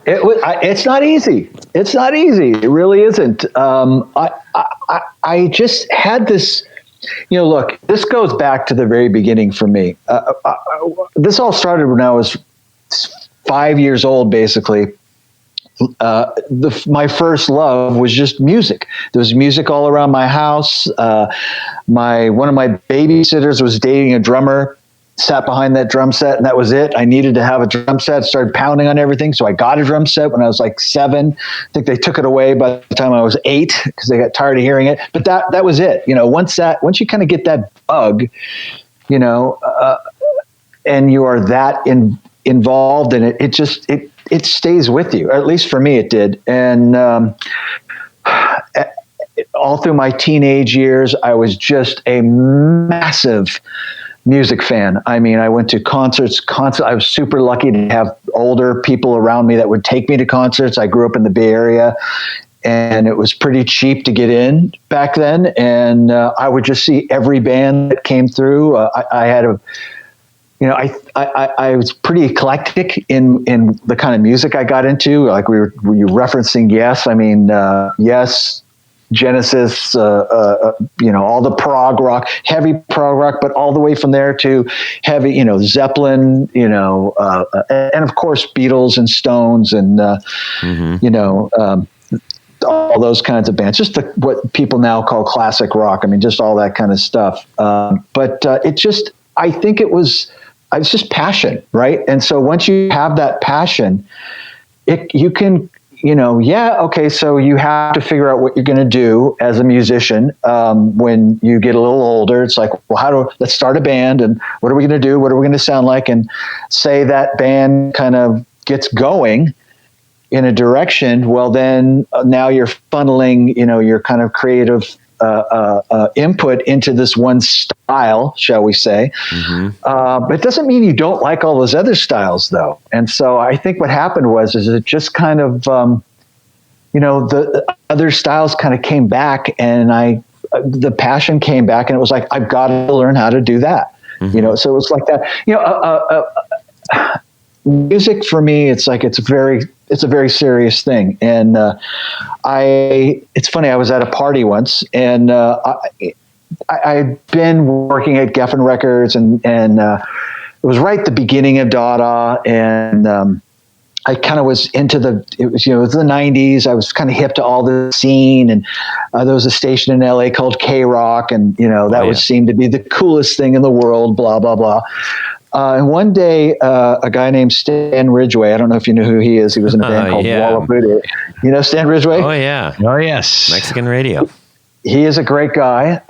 It's not easy. It's not easy. It really isn't. I just had this, look, this goes back to the very beginning for me. This all started when I was 5 years old, basically. My first love was just music. There was music all around my house. One of my babysitters was dating a drummer, sat behind that drum set, and that was it. I needed to have a drum set, started pounding on everything. So I got a drum set when I was like 7. I think they took it away by the time I was 8 because they got tired of hearing it. But that was it. Once you kind of get that bug, and you are that involved in it, it stays with you. Or at least for me, it did. And all through my teenage years, I was just a massive music fan. I mean, I went to concerts. I was super lucky to have older people around me that would take me to concerts. I grew up in the Bay Area, and it was pretty cheap to get in back then. And I would just see every band that came through. I had I was pretty eclectic in the kind of music I got into. Like were you referencing Yes? I mean, Yes, Genesis, all the prog rock, heavy prog rock, but all the way from there to heavy, Zeppelin, and of course Beatles and Stones and, all those kinds of bands, just what people now call classic rock. I mean, just all that kind of stuff. But I think it's just passion, right? And so once you have that passion, you can, so you have to figure out what you're going to do as a musician when you get a little older. It's like, well, let's start a band, and what are we going to do? What are we going to sound like? And say that band kind of gets going in a direction. Well, then now you're funneling, your kind of creative input into this one style, shall we say. But it doesn't mean you don't like all those other styles, though. And so I think what happened is it just kind of, the other styles kind of came back, and the passion came back, and it was like, I've got to learn how to do that. So it was like that. Music for me, it's a very serious thing. And it's funny, I was at a party once, and I'd been working at Geffen Records, and it was right at the beginning of Dada, and I kind of was into it was the 90s. I was kind of hip to all the scene, and there was a station in LA called K-Rock, and that seemed to be the coolest thing in the world, blah, blah, blah. And one day, a guy named Stan Ridgway, I don't know if you know who he is. He was in a band called Walla Booty. You know Stan Ridgway? Oh, yeah. Oh, yes. Mexican radio. He is a great guy.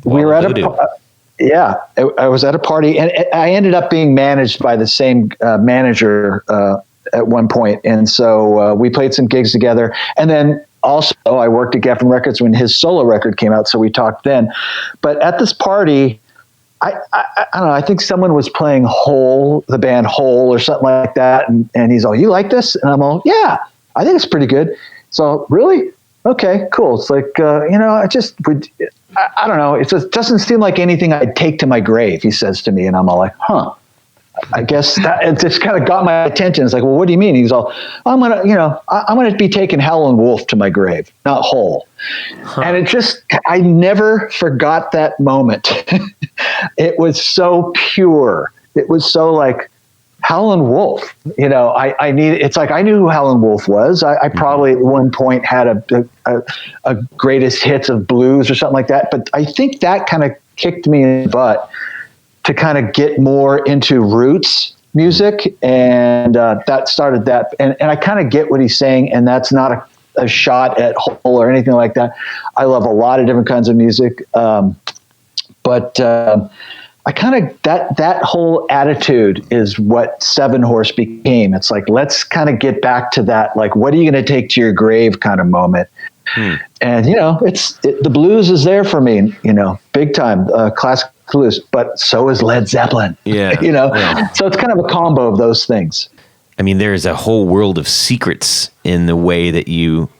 We were at I was at a party, and I ended up being managed by the same manager at one point. And so we played some gigs together. And then also I worked at Geffen Records when his solo record came out, so we talked then. But at this party, I don't know, I think someone was playing Hole, the band Hole or something like that. And he's all, you like this? And I'm all, yeah, I think it's pretty good. So really? Okay, cool. It's like, I don't know. It just doesn't seem like anything I'd take to my grave, he says to me. And I'm all like, I guess that it just kind of got my attention. It's like, well, what do you mean? He's all, I'm going to be taking Howlin' Wolf to my grave, not Hole. And it just, I never forgot that moment. It was so pure. It was so like Howlin' Wolf, it's like, I knew who Howlin' Wolf was. I probably at one point had a greatest hits of blues or something like that. But I think that kind of kicked me in the butt to kind of get more into roots music. And that started that. And I kind of get what he's saying. And that's not a shot at Hole or anything like that. I love a lot of different kinds of music. But I kind of, that whole attitude is what 7Horse became. It's like, let's kind of get back to that, like, what are you going to take to your grave kind of moment. And, the blues is there for me, big time, classic blues, but so is Led Zeppelin. Yeah. So it's kind of a combo of those things. I mean, there's a whole world of secrets in the way that you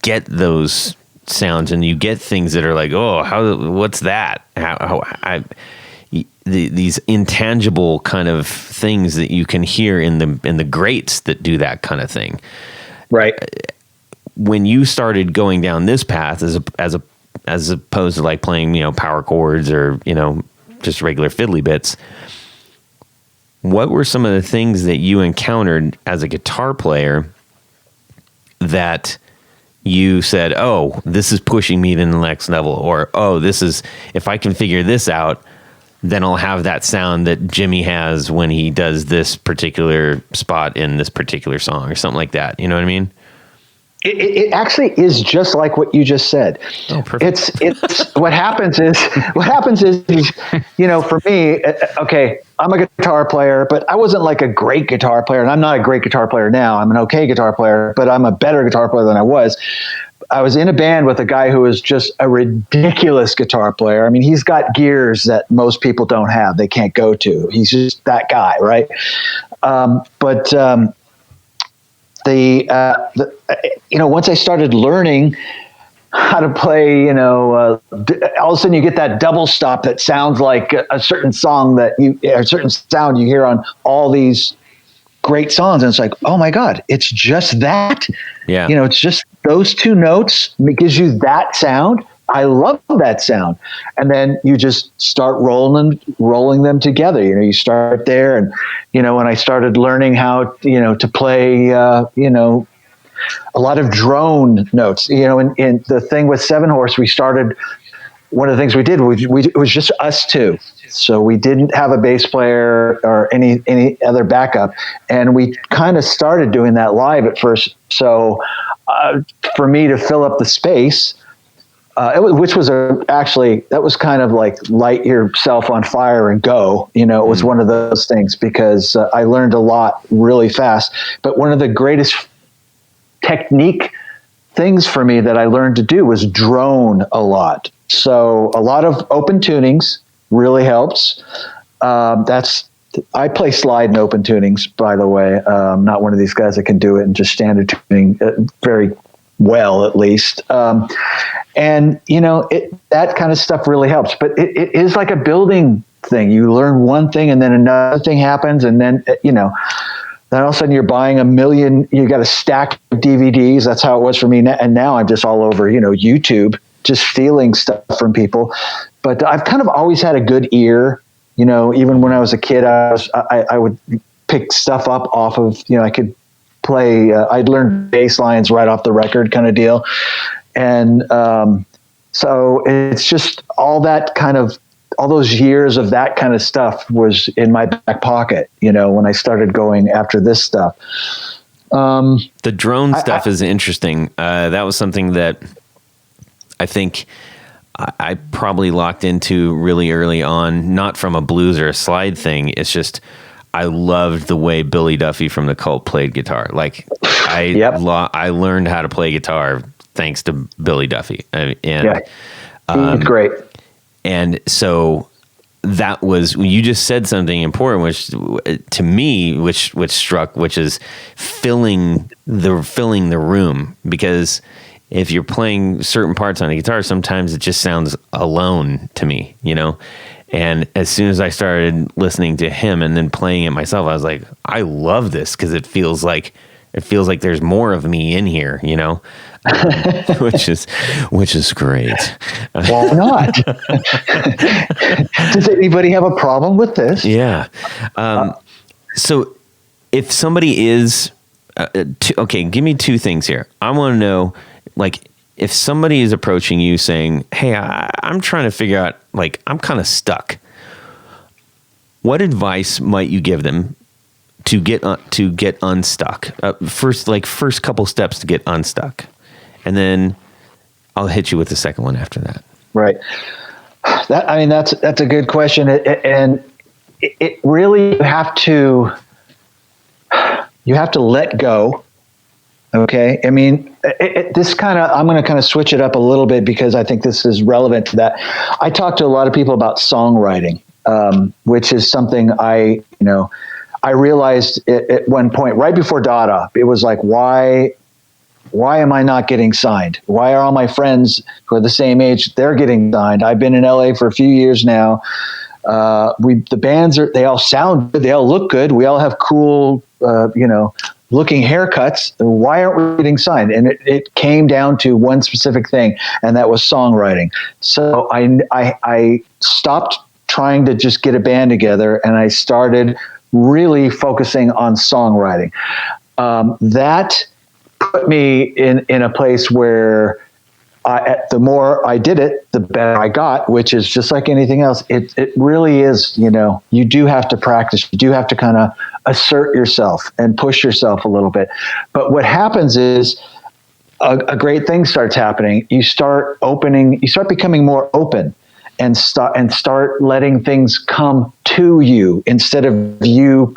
get those sounds, and you get things that are like, oh, what's that? These intangible kind of things that you can hear in the greats that do that kind of thing. Right. When you started going down this path as opposed to like playing, power chords or, just regular fiddly bits, what were some of the things that you encountered as a guitar player that you said, oh, this is pushing me to the next level, or, oh, this is, if I can figure this out, then I'll have that sound that Jimmy has when he does this particular spot in this particular song or something like that. You know what I mean? It actually is just like what you just said. Oh, perfect. It's what happens is, for me, okay, I'm a guitar player, but I wasn't like a great guitar player, and I'm not a great guitar player now. I'm an okay guitar player, but I'm a better guitar player than I was. I was in a band with a guy who is just a ridiculous guitar player. I mean, he's got gears that most people don't have. They can't go to. He's just that guy, right? Once I started learning how to play, all of a sudden you get that double stop that sounds like a certain song a certain sound you hear on all these great songs. And it's like, oh my God, it's just that. Yeah. It's just those two notes. It gives you that sound. I love that sound. And then you just start rolling them together. You start there. And, when I started learning how, to play, a lot of drone notes, and the thing with 7Horse, we started, one of the things we did, it was just us two. So we didn't have a bass player or any other backup. And we kind of started doing that live at first. So for me to fill up the space, which was that was kind of like light yourself on fire and go, it was one of those things, because I learned a lot really fast. But one of the greatest technique things for me that I learned to do was drone a lot. So a lot of open tunings really helps. I play slide and open tunings, by the way. I'm not one of these guys that can do it in just standard tuning very well, at least. And that kind of stuff really helps. But it is like a building thing. You learn one thing and then another thing happens, and then then all of a sudden you're buying you got a stack of DVDs. That's how it was for me. And now I'm just all over, YouTube, just stealing stuff from people. But I've kind of always had a good ear. Even when I was a kid, I would pick stuff up off of, I could play, I'd learn bass lines right off the record kind of deal. And so it's just all that kind of all those years of that kind of stuff was in my back pocket, when I started going after this stuff. The drone stuff is interesting. That was something that I think I probably locked into really early on, not from a blues or a slide thing. It's just, I loved the way Billy Duffy from The Cult played guitar. Like I learned how to play guitar thanks to Billy Duffy. He's great. And so that was, you just said something important, which to me, which struck, which is filling the room. Because if you're playing certain parts on a guitar, sometimes it just sounds alone to me, And as soon as I started listening to him and then playing it myself, I was like, I love this, because it feels like there's more of me in here, which is great. Why not? Does anybody have a problem with this? Yeah. So if somebody is, okay, give me two things here. I want to know, like, if somebody is approaching you saying, hey, I'm trying to figure out, like, I'm kind of stuck. What advice might you give them to get unstuck? First couple steps to get unstuck. And then I'll hit you with the second one after that. Right. That's a good question. And it really, you have to let go. Okay. I mean, I'm going to kind of switch it up a little bit, because I think this is relevant to that. I talk to a lot of people about songwriting, which is something I realized at one point right before Dada. It was like, why am I not getting signed? Why are all my friends who are the same age, they're getting signed? I've been in LA for a few years now. The bands they all sound good. They all look good. We all have cool, looking haircuts. Why aren't we getting signed? And it came down to one specific thing, and that was songwriting. So I stopped trying to just get a band together, and I started really focusing on songwriting. That put me in a place where the more I did it, the better I got, which is just like anything else. It really is, you do have to practice. You do have to kind of assert yourself and push yourself a little bit. But what happens is a great thing starts happening. You start becoming more open, and start letting things come to you, instead of you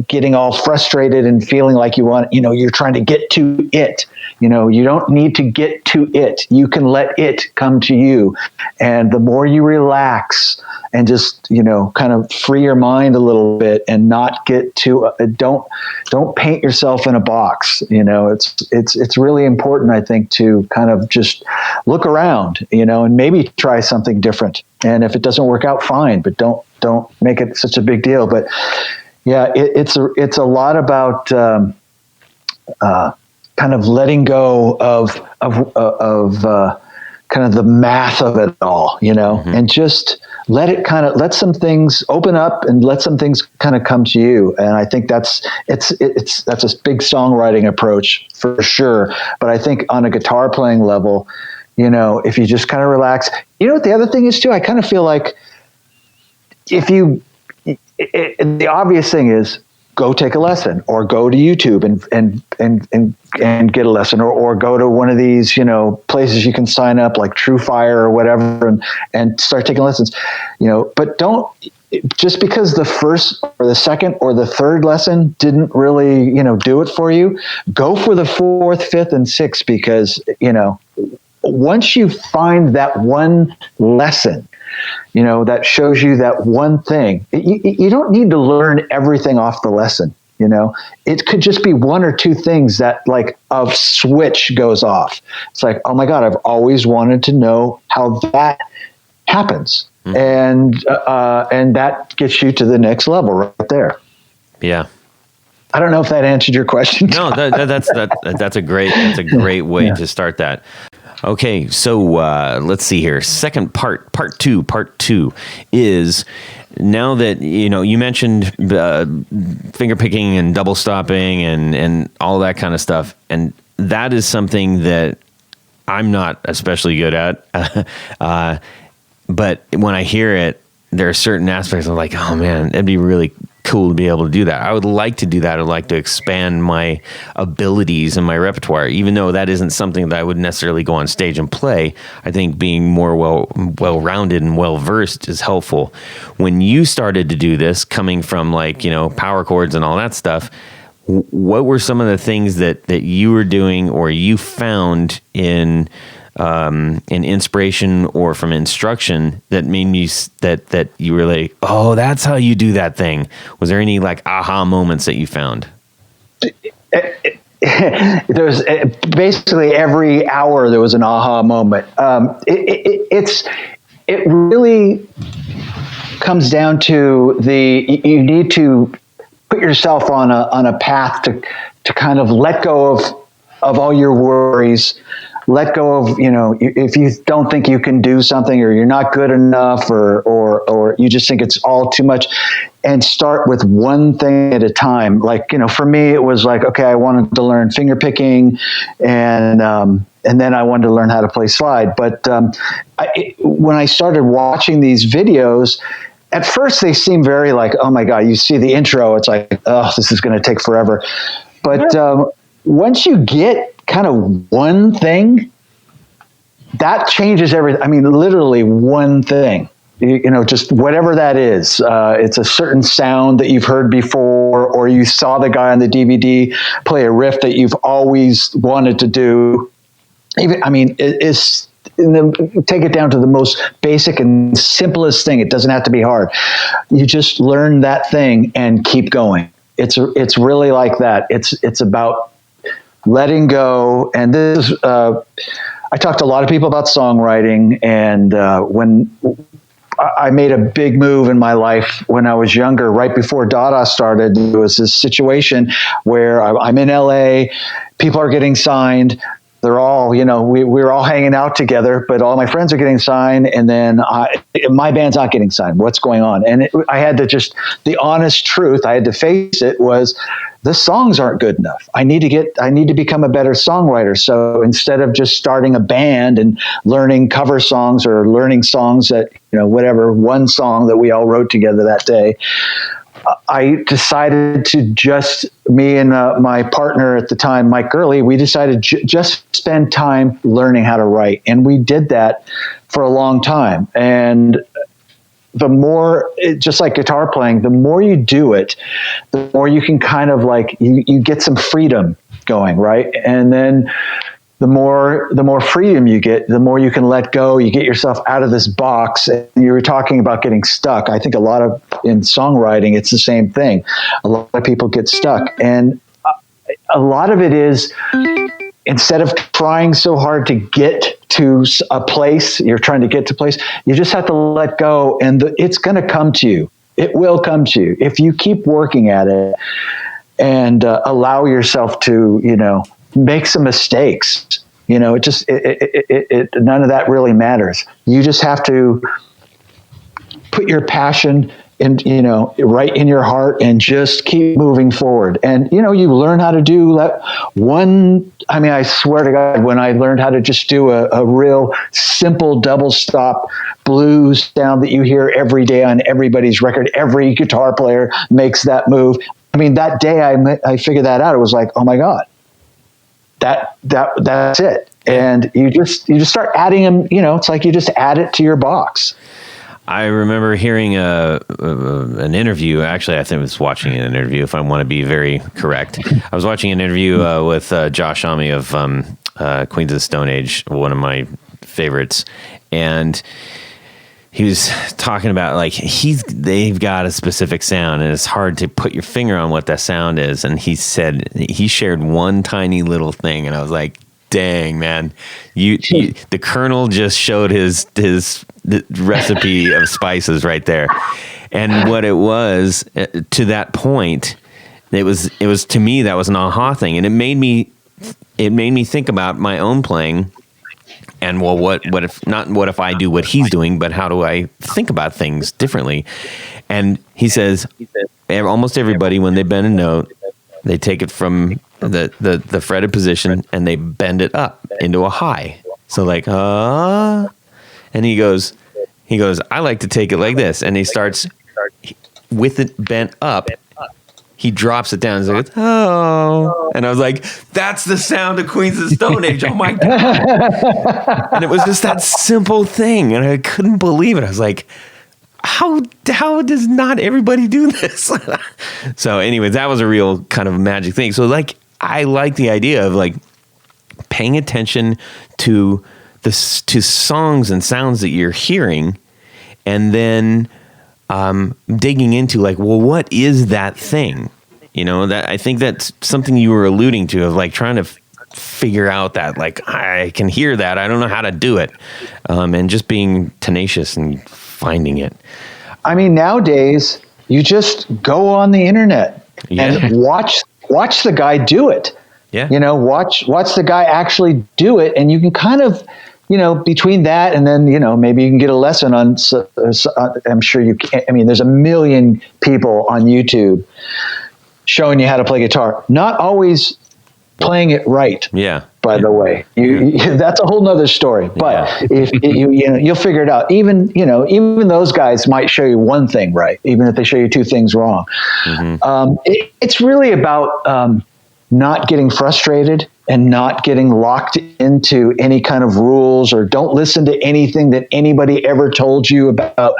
getting all frustrated and feeling like you're trying to get to it. You don't need to get to it. You can let it come to you. And the more you relax and just, kind of free your mind a little bit and not get to, don't paint yourself in a box. It's really important, I think, to kind of just look around, and maybe try something different. And if it doesn't work out, fine, but don't make it such a big deal. But yeah, it's a lot about, kind of letting go of kind of the math of it all, mm-hmm. and just let some things open up and let some things kind of come to you. And I think that's a big songwriting approach for sure. But I think on a guitar playing level, if you just kind of relax, what the other thing is too, I kind of feel like the obvious thing is, go take a lesson, or go to YouTube and get a lesson, or go to one of these, places you can sign up, like True Fire or whatever, and start taking lessons, but don't, just because the first or the second or the third lesson didn't really, do it for you, go for the fourth, fifth, and sixth, because, once you find that one lesson, that shows you that one thing, you don't need to learn everything off the lesson. It could just be one or two things that, like, a switch goes off. It's like, oh my God, I've always wanted to know how that happens. Mm-hmm. And that gets you to the next level right there. Yeah. I don't know if that answered your question. No, that's a great way to start that. Okay, so let's see here. Second part two is, now that, you mentioned finger picking and double stopping and all that kind of stuff. And that is something that I'm not especially good at. but when I hear it, there are certain aspects I'm like, oh man, it'd be really cool to be able to do that. I would like to do that. I'd like to expand my abilities and my repertoire, even though that isn't something that I would necessarily go on stage and play. I think being more well-rounded and well-versed is helpful. When you started to do this, coming from like, power chords and all that stuff, what were some of the things that you were doing or you found in inspiration or from instruction that made me that you were like, oh, that's how you do that thing? Was there any like aha moments that you found? There's basically every hour there was an aha moment. It really comes down to you need to put yourself on a path to kind of let go of all your worries. Let go of, if you don't think you can do something or you're not good enough or you just think it's all too much, and start with one thing at a time. Like, for me, it was like, okay, I wanted to learn finger picking and then I wanted to learn how to play slide. But when I started watching these videos, at first they seem very like, oh my God, you see the intro, it's like, oh, this is going to take forever. But once you get kind of one thing, that changes everything. I mean, literally one thing, just whatever that is. It's a certain sound that you've heard before, or you saw the guy on the DVD play a riff that you've always wanted to do. Take it down to the most basic and simplest thing. It doesn't have to be hard. You just learn that thing and keep going. It's really like that. It's about letting go. And this is, I talked to a lot of people about songwriting, and when I made a big move in my life when I was younger, right before Dada started, there was this situation where I'm in LA, people are getting signed. They're all, we're all hanging out together, but all my friends are getting signed, and then my band's not getting signed. What's going on? And I had to the honest truth, I had to face it, was the songs aren't good enough. I need to become a better songwriter. So instead of just starting a band and learning cover songs or learning songs that, whatever, one song that we all wrote together that day, I decided to me and my partner at the time, Mike Gurley, we decided just spend time learning how to write. And we did that for a long time. And the more, just like guitar playing, the more you do it, the more you can kind of like, you get some freedom going, right? And then the more freedom you get, the more you can let go. You get yourself out of this box. And you were talking about getting stuck. I think in songwriting, it's the same thing. A lot of people get stuck. And a lot of it is, instead of trying so hard to get to a place, you're trying to get to a place, you just have to let go, and it's going to come to you. It will come to you if you keep working at it and allow yourself to, make some mistakes. None of that really matters. You just have to put your passion right in your heart and just keep moving forward. And, you learn how to do that one. I mean, I swear to God, when I learned how to just do a real simple double stop blues sound that you hear every day on everybody's record, every guitar player makes that move. I mean, that day I figured that out. It was like, oh my God, that's it. And you just start adding them, it's like you just add it to your box. I remember hearing an interview. Actually, I think I was watching an interview, if I want to be very correct. I was watching an interview with Josh Homme of Queens of the Stone Age, one of my favorites. And he was talking about, like, they've got a specific sound, and it's hard to put your finger on what that sound is. And he said he shared one tiny little thing, and I was like, dang, man, the Colonel just showed the recipe of spices right there. And what it was, to that point, it was to me, that was an aha thing. And it made me think about my own playing. And well, what if I do what he's doing, but how do I think about things differently? And he says, almost everybody, when they bend a note, they take it from the fretted position and they bend it up into a high. So like, and he goes, He goes, I like to take it like this. And he starts with it bent up. He drops it down and goes, oh. And I was like, that's the sound of Queens of the Stone Age. Oh, my God. And it was just that simple thing. And I couldn't believe it. I was like, how does not everybody do this? So anyways, that was a real kind of magic thing. So like, I like the idea of like paying attention to songs and sounds that you're hearing, and then digging into like, well, what is that thing? You know, that I think that's something you were alluding to, of like trying to figure out that, like, I can hear that, I don't know how to do it, and just being tenacious and finding it. I mean, nowadays you just go on the internet and watch the guy do it. Yeah. You know, watch the guy actually do it, and you can kind of, you know, between that and then, you know, maybe you can get a lesson on. I'm sure you can. I mean, there's a million people on YouTube showing you how to play guitar. Not always playing it right. Yeah. By the way, that's a whole nother story. But if you'll figure it out. Even those guys might show you one thing right, even if they show you two things wrong. Mm-hmm. It's really about not getting frustrated and not getting locked into any kind of rules, or don't listen to anything that anybody ever told you about,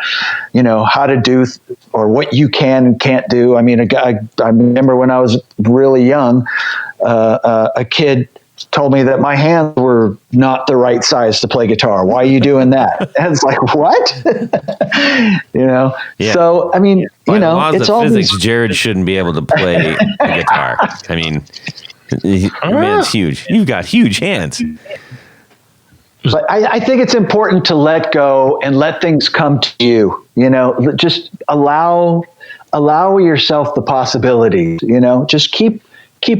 you know, how to do or what you can and can't do. I mean, I remember when I was really young, a kid told me that my hands were not the right size to play guitar. Why are you doing that? And it's like, what? You know? Yeah. So, I mean, by you know, laws it's of all physics, Jared shouldn't be able to play a guitar. I mean, man's huge. You've got huge hands. But I think it's important to let go and let things come to you. You know, just allow yourself the possibilities. You know, just keep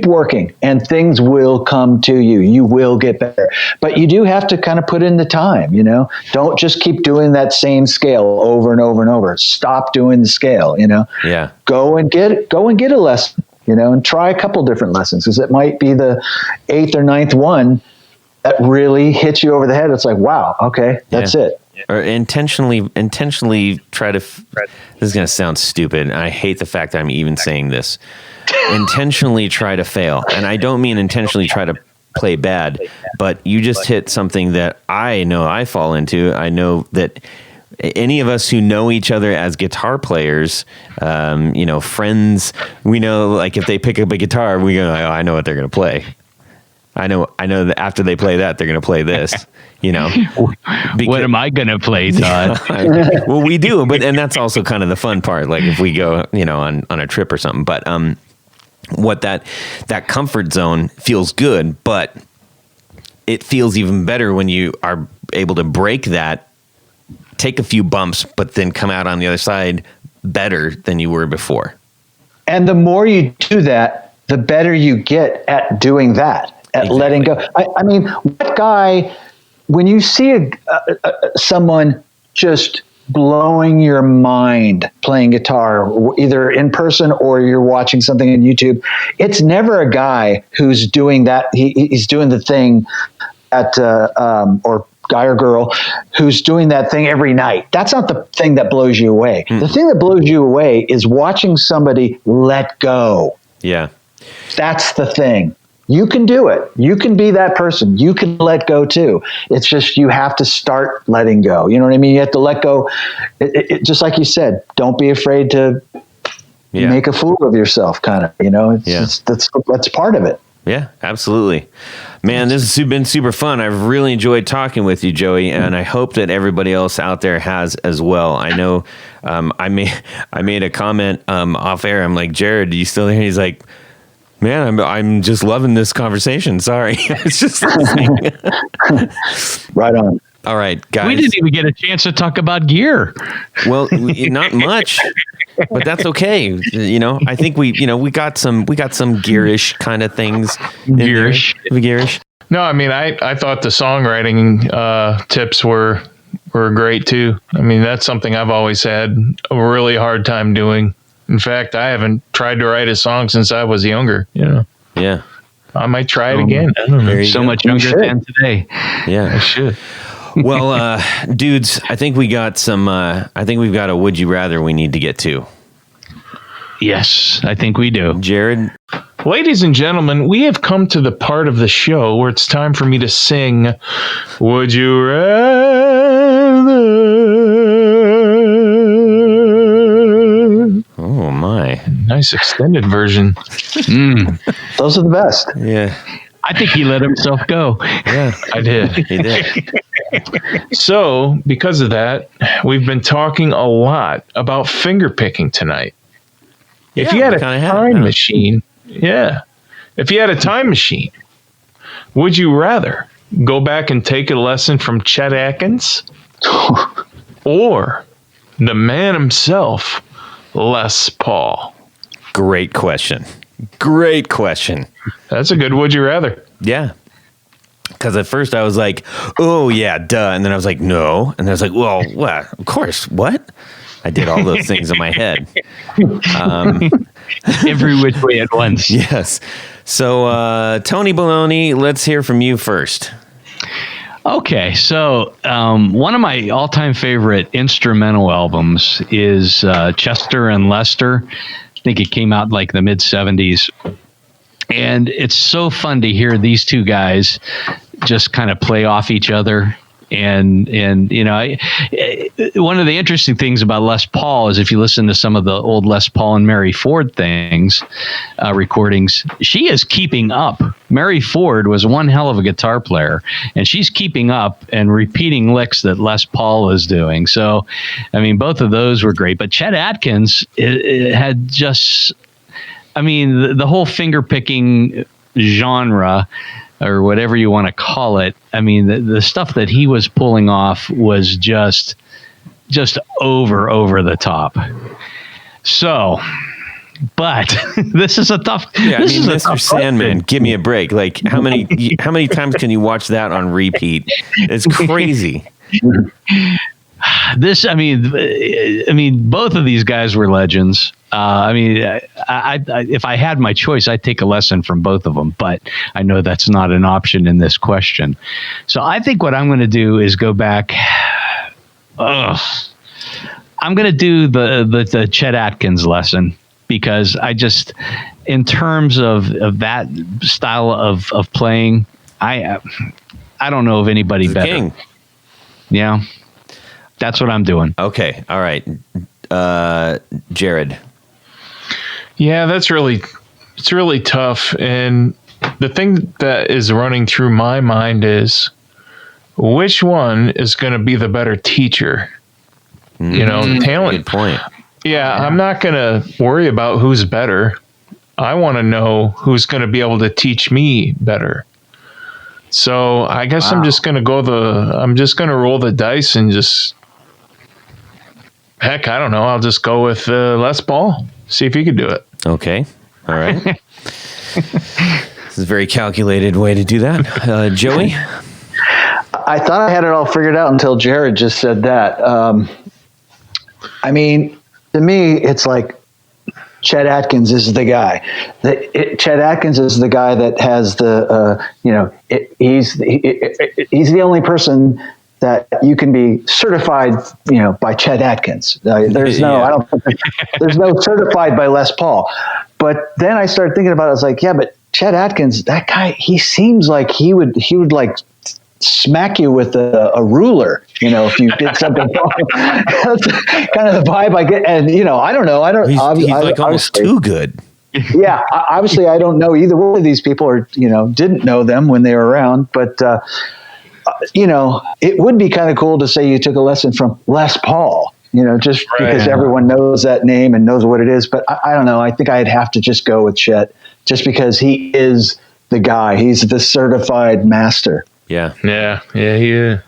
working, and things will come to you. You will get better, but you do have to kind of put in the time. You know, don't just keep doing that same scale over and over and over. Stop doing the scale. You know, go and get a lesson. You know, and try a couple different lessons, because it might be the 8th or 9th one that really hits you over the head. It's like, wow, okay, that's it. Or intentionally try to. This is going to sound stupid. I hate the fact that I'm even saying this. Intentionally try to fail, and I don't mean intentionally try to play bad, but you just hit something that I know I fall into. I know that any of us who know each other as guitar players, you know, friends, we know, like, if they pick up a guitar, we go, oh, I know what they're going to play. I know that after they play that, they're going to play this, you know. What am I going to play, Todd? Well, we do, and that's also kind of the fun part. Like if we go, you know, on a trip or something, but what that comfort zone feels good, but it feels even better when you are able to break that, take a few bumps, but then come out on the other side better than you were before. And the more you do that, the better you get at doing that, at letting go. I mean, what guy, when you see someone just blowing your mind playing guitar, either in person or you're watching something on YouTube, it's never a guy who's doing that. He's doing the thing at, or guy or girl who's doing that thing every night. That's not the thing that blows you away. The thing that blows you away is watching somebody let go. Yeah. That's the thing. You can do it. You can be that person. You can let go too. It's just, you have to start letting go. You know what I mean? You have to let go. Just like you said, don't be afraid to make a fool of yourself, kind of, you know, that's part of it. Yeah, absolutely. Man, this has been super fun. I've really enjoyed talking with you, Joey, and I hope that everybody else out there has as well. I know I made a comment off air. I'm like, Jared, are you still there? He's like, man, I'm just loving this conversation. Sorry. It's just listening. Right on. All right, guys. We didn't even get a chance to talk about gear. Well, not much, but that's okay. You know, I think we got some gearish kind of things. Gearish. No, I mean, I thought the songwriting tips were great too. I mean, that's something I've always had a really hard time doing. In fact, I haven't tried to write a song since I was younger, you know. Yeah. I might try it again. I don't know. So much younger than today. Yeah, I should. Well, dudes, I think we got some. I think we've got a would you rather we need to get to. Yes, I think we do. Jared, Ladies and gentlemen, we have come to the part of the show where it's time for me to sing Would You Rather? oh my, Nice extended version. Those are the best. yeah, I think he let himself go. yeah, I did. he did. So, because of that, we've been talking a lot about finger picking tonight. If Yeah, you had we a kinda have, time huh? machine, if you had a time machine, would you rather go back and take a lesson from Chet Atkins or the man himself, Les Paul? Great question. Great question. That's a good would you rather. Yeah. Because at first I was like, oh, yeah, duh. And then I was like, no. And then I was like, well, what? Of course. What? I did all those things in my head. Every which way at once. Yes. So, Tony Baloney, let's hear from you first. Okay, so one of my all-time favorite instrumental albums is Chester and Lester. I think it came out like the mid-'70s. And it's so fun to hear these two guys just kind of play off each other. And you know, one of the interesting things about Les Paul is if you listen to some of the old Les Paul and Mary Ford recordings, she is keeping up. Mary Ford was one hell of a guitar player, and she's keeping up and repeating licks that Les Paul is doing. So, I mean, both of those were great. But Chet Atkins it had just, I mean, the whole finger picking genre, or whatever you want to call it. I mean, the stuff that he was pulling off was just over the top. So, but this is a tough. Yeah, this is a Mr. tough Sandman, question. give me a break. Like, how many times can you watch that on repeat? It's crazy. This, I mean, both of these guys were legends. I mean, I if I had my choice, I'd take a lesson from both of them, but I know that's not an option in this question. So I think what I'm going to do is go back. I'm going to do the Chet Atkins lesson, because I just, in terms of that style of playing, I don't know of anybody The better. king. Yeah. That's what I'm doing. Okay. All right. Jared. Yeah, it's really tough. And the thing that is running through my mind is, which one is going to be the better teacher? You know, talent. Good point. Yeah, I'm not going to worry about who's better. I want to know who's going to be able to teach me better. So I guess I'm just going to roll the dice and just, heck, I don't know. I'll just go with Les Paul. See if he could do it. Okay. All right. This is a very calculated way to do that. Joey? I thought I had it all figured out until Jared just said that. I mean, to me, it's like Chet Atkins is the guy. Chet Atkins is the guy that has the, he's the only person that you can be certified, by Chet Atkins. There's no certified by Les Paul. But then I started thinking about it. I was like, yeah, but Chet Atkins, that guy, he seems like he would like smack you with a ruler, if you did something wrong. That's kind of the vibe I get. And, I don't know. He's like almost too good. Yeah. Obviously, I don't know either one of these people, or, didn't know them when they were around. But, it would be kind of cool to say you took a lesson from Les Paul, just because everyone knows that name and knows what it is. But I don't know. I think I'd have to just go with Chet, just because he is the guy. He's the certified master. Yeah. Yeah, he is.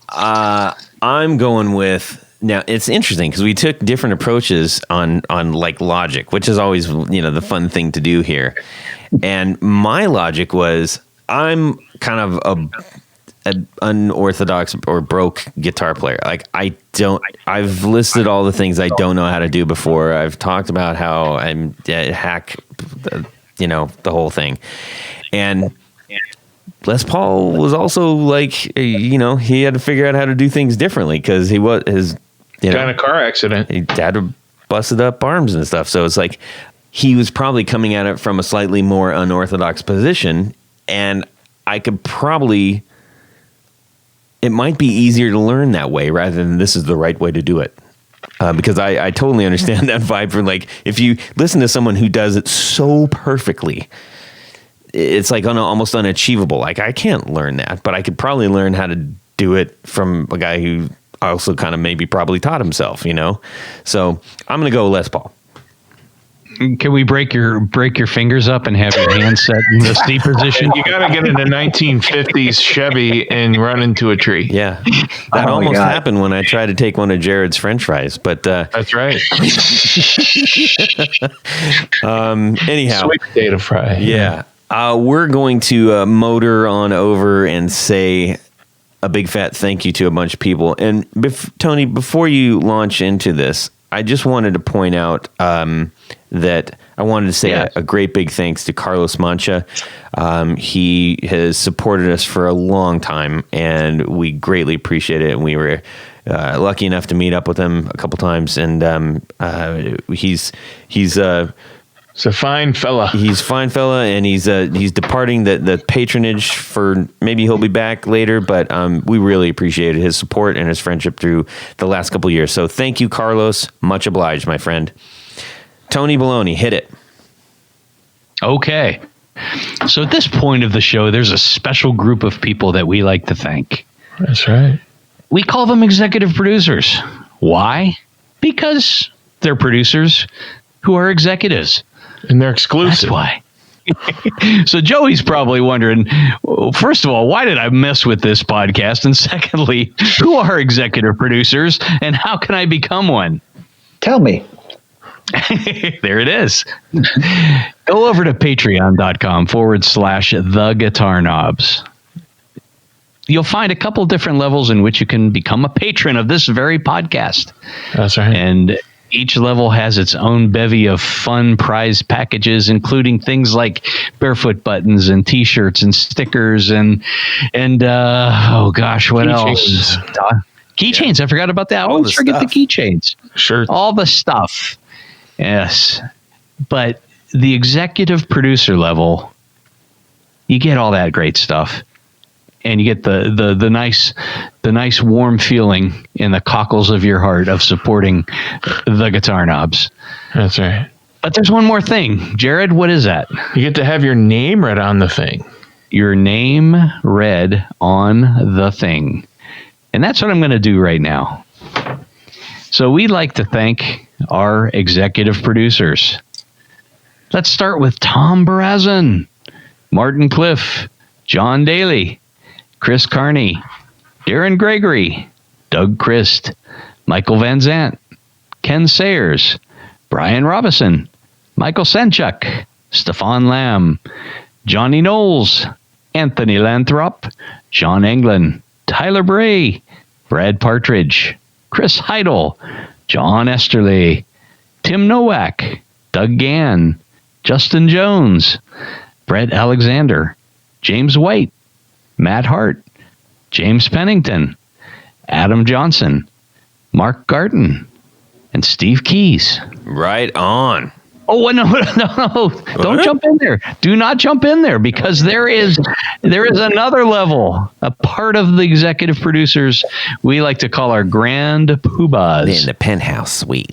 I'm going with, now it's interesting because we took different approaches on like logic, which is always, the fun thing to do here. And my logic was, I'm kind of an unorthodox or broke guitar player. Like I've listed all the things I don't know how to do before. I've talked about how I'm hack, the whole thing. And Les Paul was also like, he had to figure out how to do things differently because he was his Got in a car accident. He had to busted up arms and stuff. So it's like he was probably coming at it from a slightly more unorthodox position, and I could probably. It might be easier to learn that way rather than this is the right way to do it. Because I totally understand that vibe for like, if you listen to someone who does it so perfectly, it's like almost unachievable. Like I can't learn that, but I could probably learn how to do it from a guy who also kind of maybe probably taught himself, So I'm going to go Les Paul. Can we break your fingers up and have your hands set in the C position? You got to get in a 1950s Chevy and run into a tree. Yeah, that almost happened when I tried to take one of Jared's French fries. But that's right. Anyhow, sweet potato fry. Yeah, we're going to motor on over and say a big fat thank you to a bunch of people. And Tony, before you launch into this, I just wanted to point out that I wanted to say a great big thanks to Carlos Mancha. He has supported us for a long time, and we greatly appreciate it. And we were lucky enough to meet up with him a couple times, and he's a fine fella. He's a fine fella, and he's departing the patronage for maybe he'll be back later, but we really appreciated his support and his friendship through the last couple of years. So thank you, Carlos. Much obliged, my friend. Tony Baloney, hit it. Okay. So at this point of the show, there's a special group of people that we like to thank. That's right. We call them executive producers. Why? Because they're producers who are executives. And they're exclusive. That's why. So Joey's probably wondering, first of all, why did I mess with this podcast? And secondly, who are executive producers and how can I become one? Tell me. There it is. Go over to patreon.com/the guitar knobs. You'll find a couple different levels in which you can become a patron of this very podcast. That's right. And each level has its own bevy of fun prize packages, including things like barefoot buttons and T-shirts and stickers and oh gosh, what else? Keychains. I forgot about that. I always forget the keychains. Sure. All the stuff. Yes. But the executive producer level, you get all that great stuff. And you get the nice warm feeling in the cockles of your heart of supporting the guitar knobs. That's right. But there's one more thing. Jared, what is that? You get to have your name read on the thing. Your name read on the thing. And that's what I'm going to do right now. So we'd like to thank our executive producers. Let's start with Tom Barazin, Martin Cliff, John Daly, Chris Carney, Darren Gregory, Doug Christ, Michael Van Zant, Ken Sayers, Brian Robison, Michael Senchuk, Stefan Lamb, Johnny Knowles, Anthony Lanthrop, John Englund, Tyler Bray, Brad Partridge, Chris Heidel, John Esterly, Tim Novak, Doug Gann, Justin Jones, Brett Alexander, James White, Matt Hart, James Pennington, Adam Johnson, Mark Garten, and Steve Keys. Right on. Oh, no. Don't jump in there. Do not jump in there because there is another level, a part of the executive producers we like to call our grand poobahs. In the penthouse suite.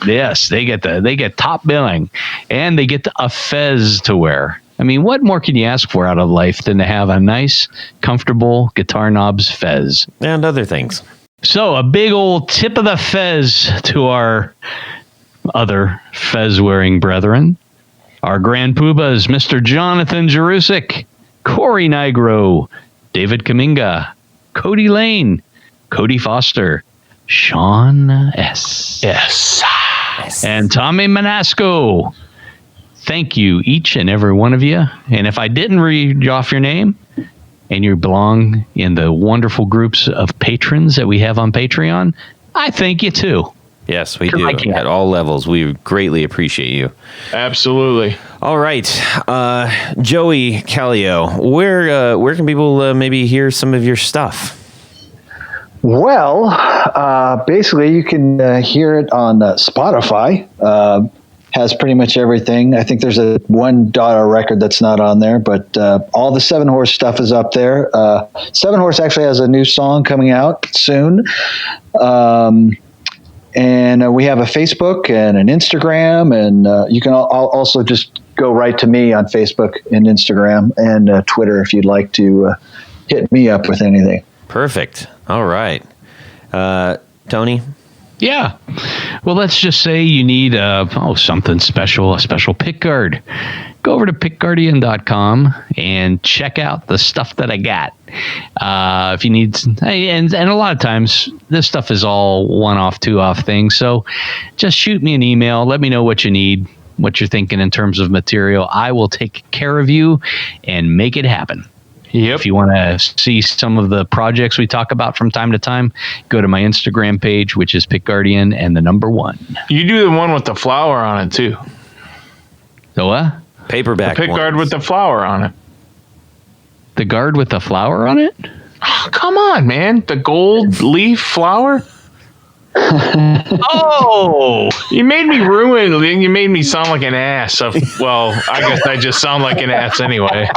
Yes, they get top billing and they get a fez to wear. I mean, what more can you ask for out of life than to have a nice, comfortable guitar knobs fez? And other things. So a big old tip of the fez to our other fez-wearing brethren. Our grand poobahs, Mr. Jonathan Jerusik, Corey Nigro, David Kaminga, Cody Lane, Cody Foster, Sean S. Yes. And Tommy Manasco. Thank you, each and every one of you. And if I didn't read off your name, and you belong in the wonderful groups of patrons that we have on Patreon, I thank you too. Yes, we Sure, do. I can. At all levels. We greatly appreciate you. Absolutely. All right. Joie Calio, where can people maybe hear some of your stuff? Well, basically, you can hear it on Spotify. Has pretty much everything. I think there's one Dada record that's not on there, but all the 7Horse stuff is up there. 7Horse actually has a new song coming out soon. And we have a Facebook and an Instagram, and you can also just go right to me on Facebook and Instagram and Twitter if you'd like to hit me up with anything. Perfect. All right. Tony? Yeah. Well, let's just say you need something special, a special pick guard. Go over to pickguardian.com and check out the stuff that I got. If you need, and a lot of times this stuff is all one-off, two-off things. So just shoot me an email. Let me know what you need, what you're thinking in terms of material. I will take care of you and make it happen. Yep. If you want to see some of the projects we talk about from time to time, go to my Instagram page, which is pickguardian and the number 1. You do the one with the flower on it too. The what? Paperback. The pick guard with the flower on it. The guard with the flower on it? Oh, come on, man. The gold leaf flower? Oh! You made me ruin. You made me sound like an ass. Well, I guess I just sound like an ass anyway.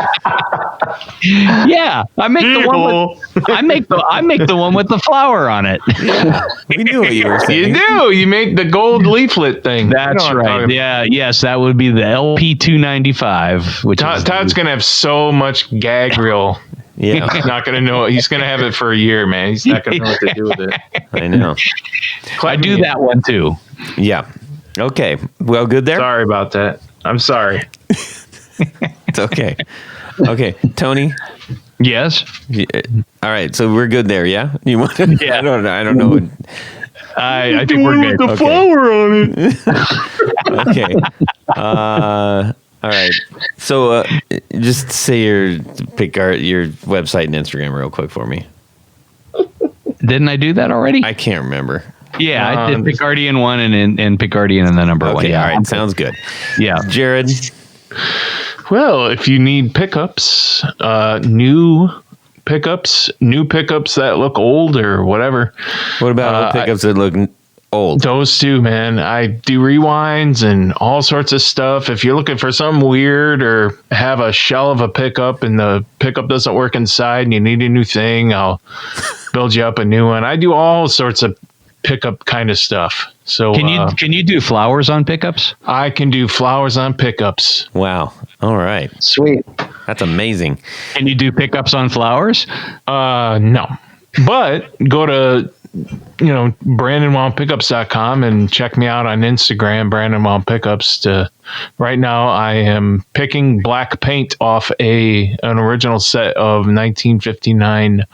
Yeah, I make the one with I make the one with the flower on it. We knew what you were saying. You do. You make the gold leaflet thing. That's You know what I'm right. talking Yeah, yes, that would be the LP 295, which is Todd's gonna have so much gag reel. Yeah. He's not gonna know. He's gonna have it for a year, man. He's not gonna know what to do with it. I know. I do that one too. Yeah. Okay. Well, good there? Sorry about that. I'm sorry. It's okay. Okay. Tony? Yes. Yeah. All right. So we're good there, yeah? You want to, Yeah. I don't know. I think we're good. The Okay. flower on it. Okay. All right. So just say your website and Instagram real quick for me. Didn't I do that already? I can't remember. Yeah, I did Pickguardian 1 and Pickguardian and the number 1. Okay. Yeah. All right. Sounds good. Yeah. Jared? Well, if you need pickups, new pickups that look old or whatever, What about pickups that look old? those two, man. I do rewinds and all sorts of stuff. If you're looking for something weird or have a shell of a pickup and the pickup doesn't work inside and you need a new thing, I'll build you up a new one. I do all sorts of pickup kind of stuff. So Can you do flowers on pickups? I can do flowers on pickups. Wow. All right. Sweet. That's amazing. Can you do pickups on flowers? No, but go to BrandonWildPickups.com and check me out on Instagram, Brandon Wild Pickups. Right now, I am picking black paint off an original set of 1959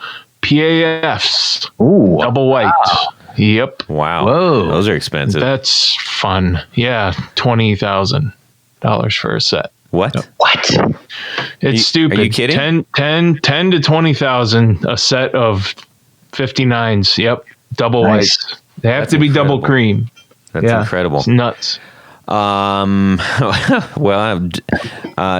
PAFs. Ooh. Double white. Wow. Yep. Wow. Whoa. Those are expensive. That's fun. Yeah, $20,000 for a set. What? What? It's stupid. Are you kidding? 10 to 20,000 a set of 59s. Yep. Double Nice. white. They have That's to be incredible. double cream. That's incredible. It's nuts. Well,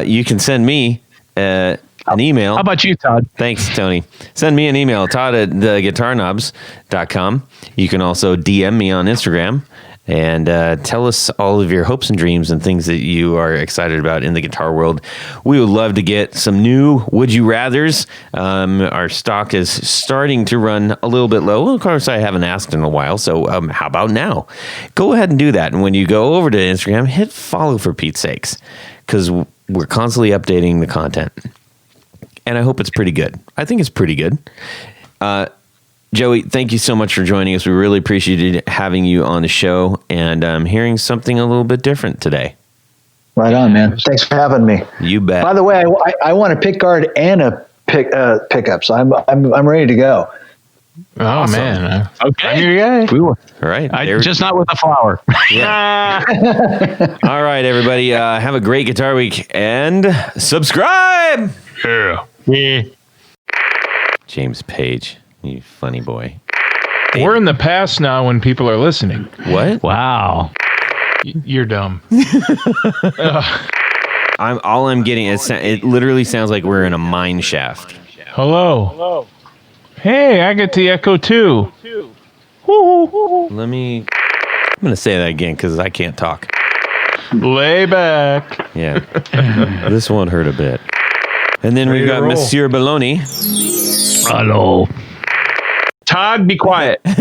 you can send me an email. How about you, Todd? Thanks, Tony. Send me an email, Todd at theguitarknobs.com. You can also DM me on Instagram and tell us all of your hopes and dreams and things that you are excited about in the guitar world. We would love to get some new Would You Rathers. Our stock is starting to run a little bit low. Well, of course, I haven't asked in a while, so how about now? Go ahead and do that. And when you go over to Instagram, hit follow for Pete's sakes, because we're constantly updating the content. And I hope it's pretty good. I think it's pretty good. Joey, thank you so much for joining us. We really appreciated having you on the show and hearing something a little bit different today. Right on, man. Thanks for having me. You bet. By the way, I want a pick guard and a pickup, so I'm ready to go. Oh, Awesome. man. Okay. I'm your guy. We will. All right. Just not with the flower. Yeah. All right, everybody. Have a great guitar week and subscribe. Yeah. James Page, you funny boy. We're in the past now when people are listening. What? Wow. You're dumb. All I'm getting is it literally sounds like we're in a mine shaft. Hello. Hey, I get the echo too. I'm gonna say that again because I can't talk. Lay back. Yeah, this won't hurt a bit. And then we've got roll. Monsieur Baloney. Hello. Todd, be quiet. Man,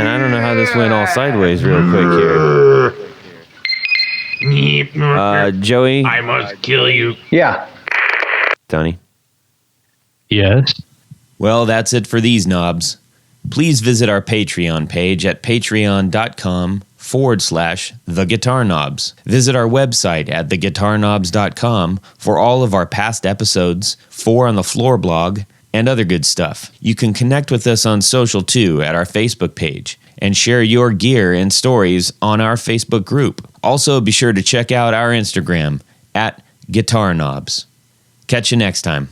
I don't know how this went all sideways real quick here. Joey, I must kill you. Yeah. Tony. Yes. Well, that's it for these knobs. Please visit our Patreon page at patreon.com/The Guitar Knobs. Visit our website at theguitarknobs.com for all of our past episodes, 4 on the Floor blog, and other good stuff. You can connect with us on social too at our Facebook page and share your gear and stories on our Facebook group. Also, be sure to check out our Instagram at Guitar Knobs. Catch you next time.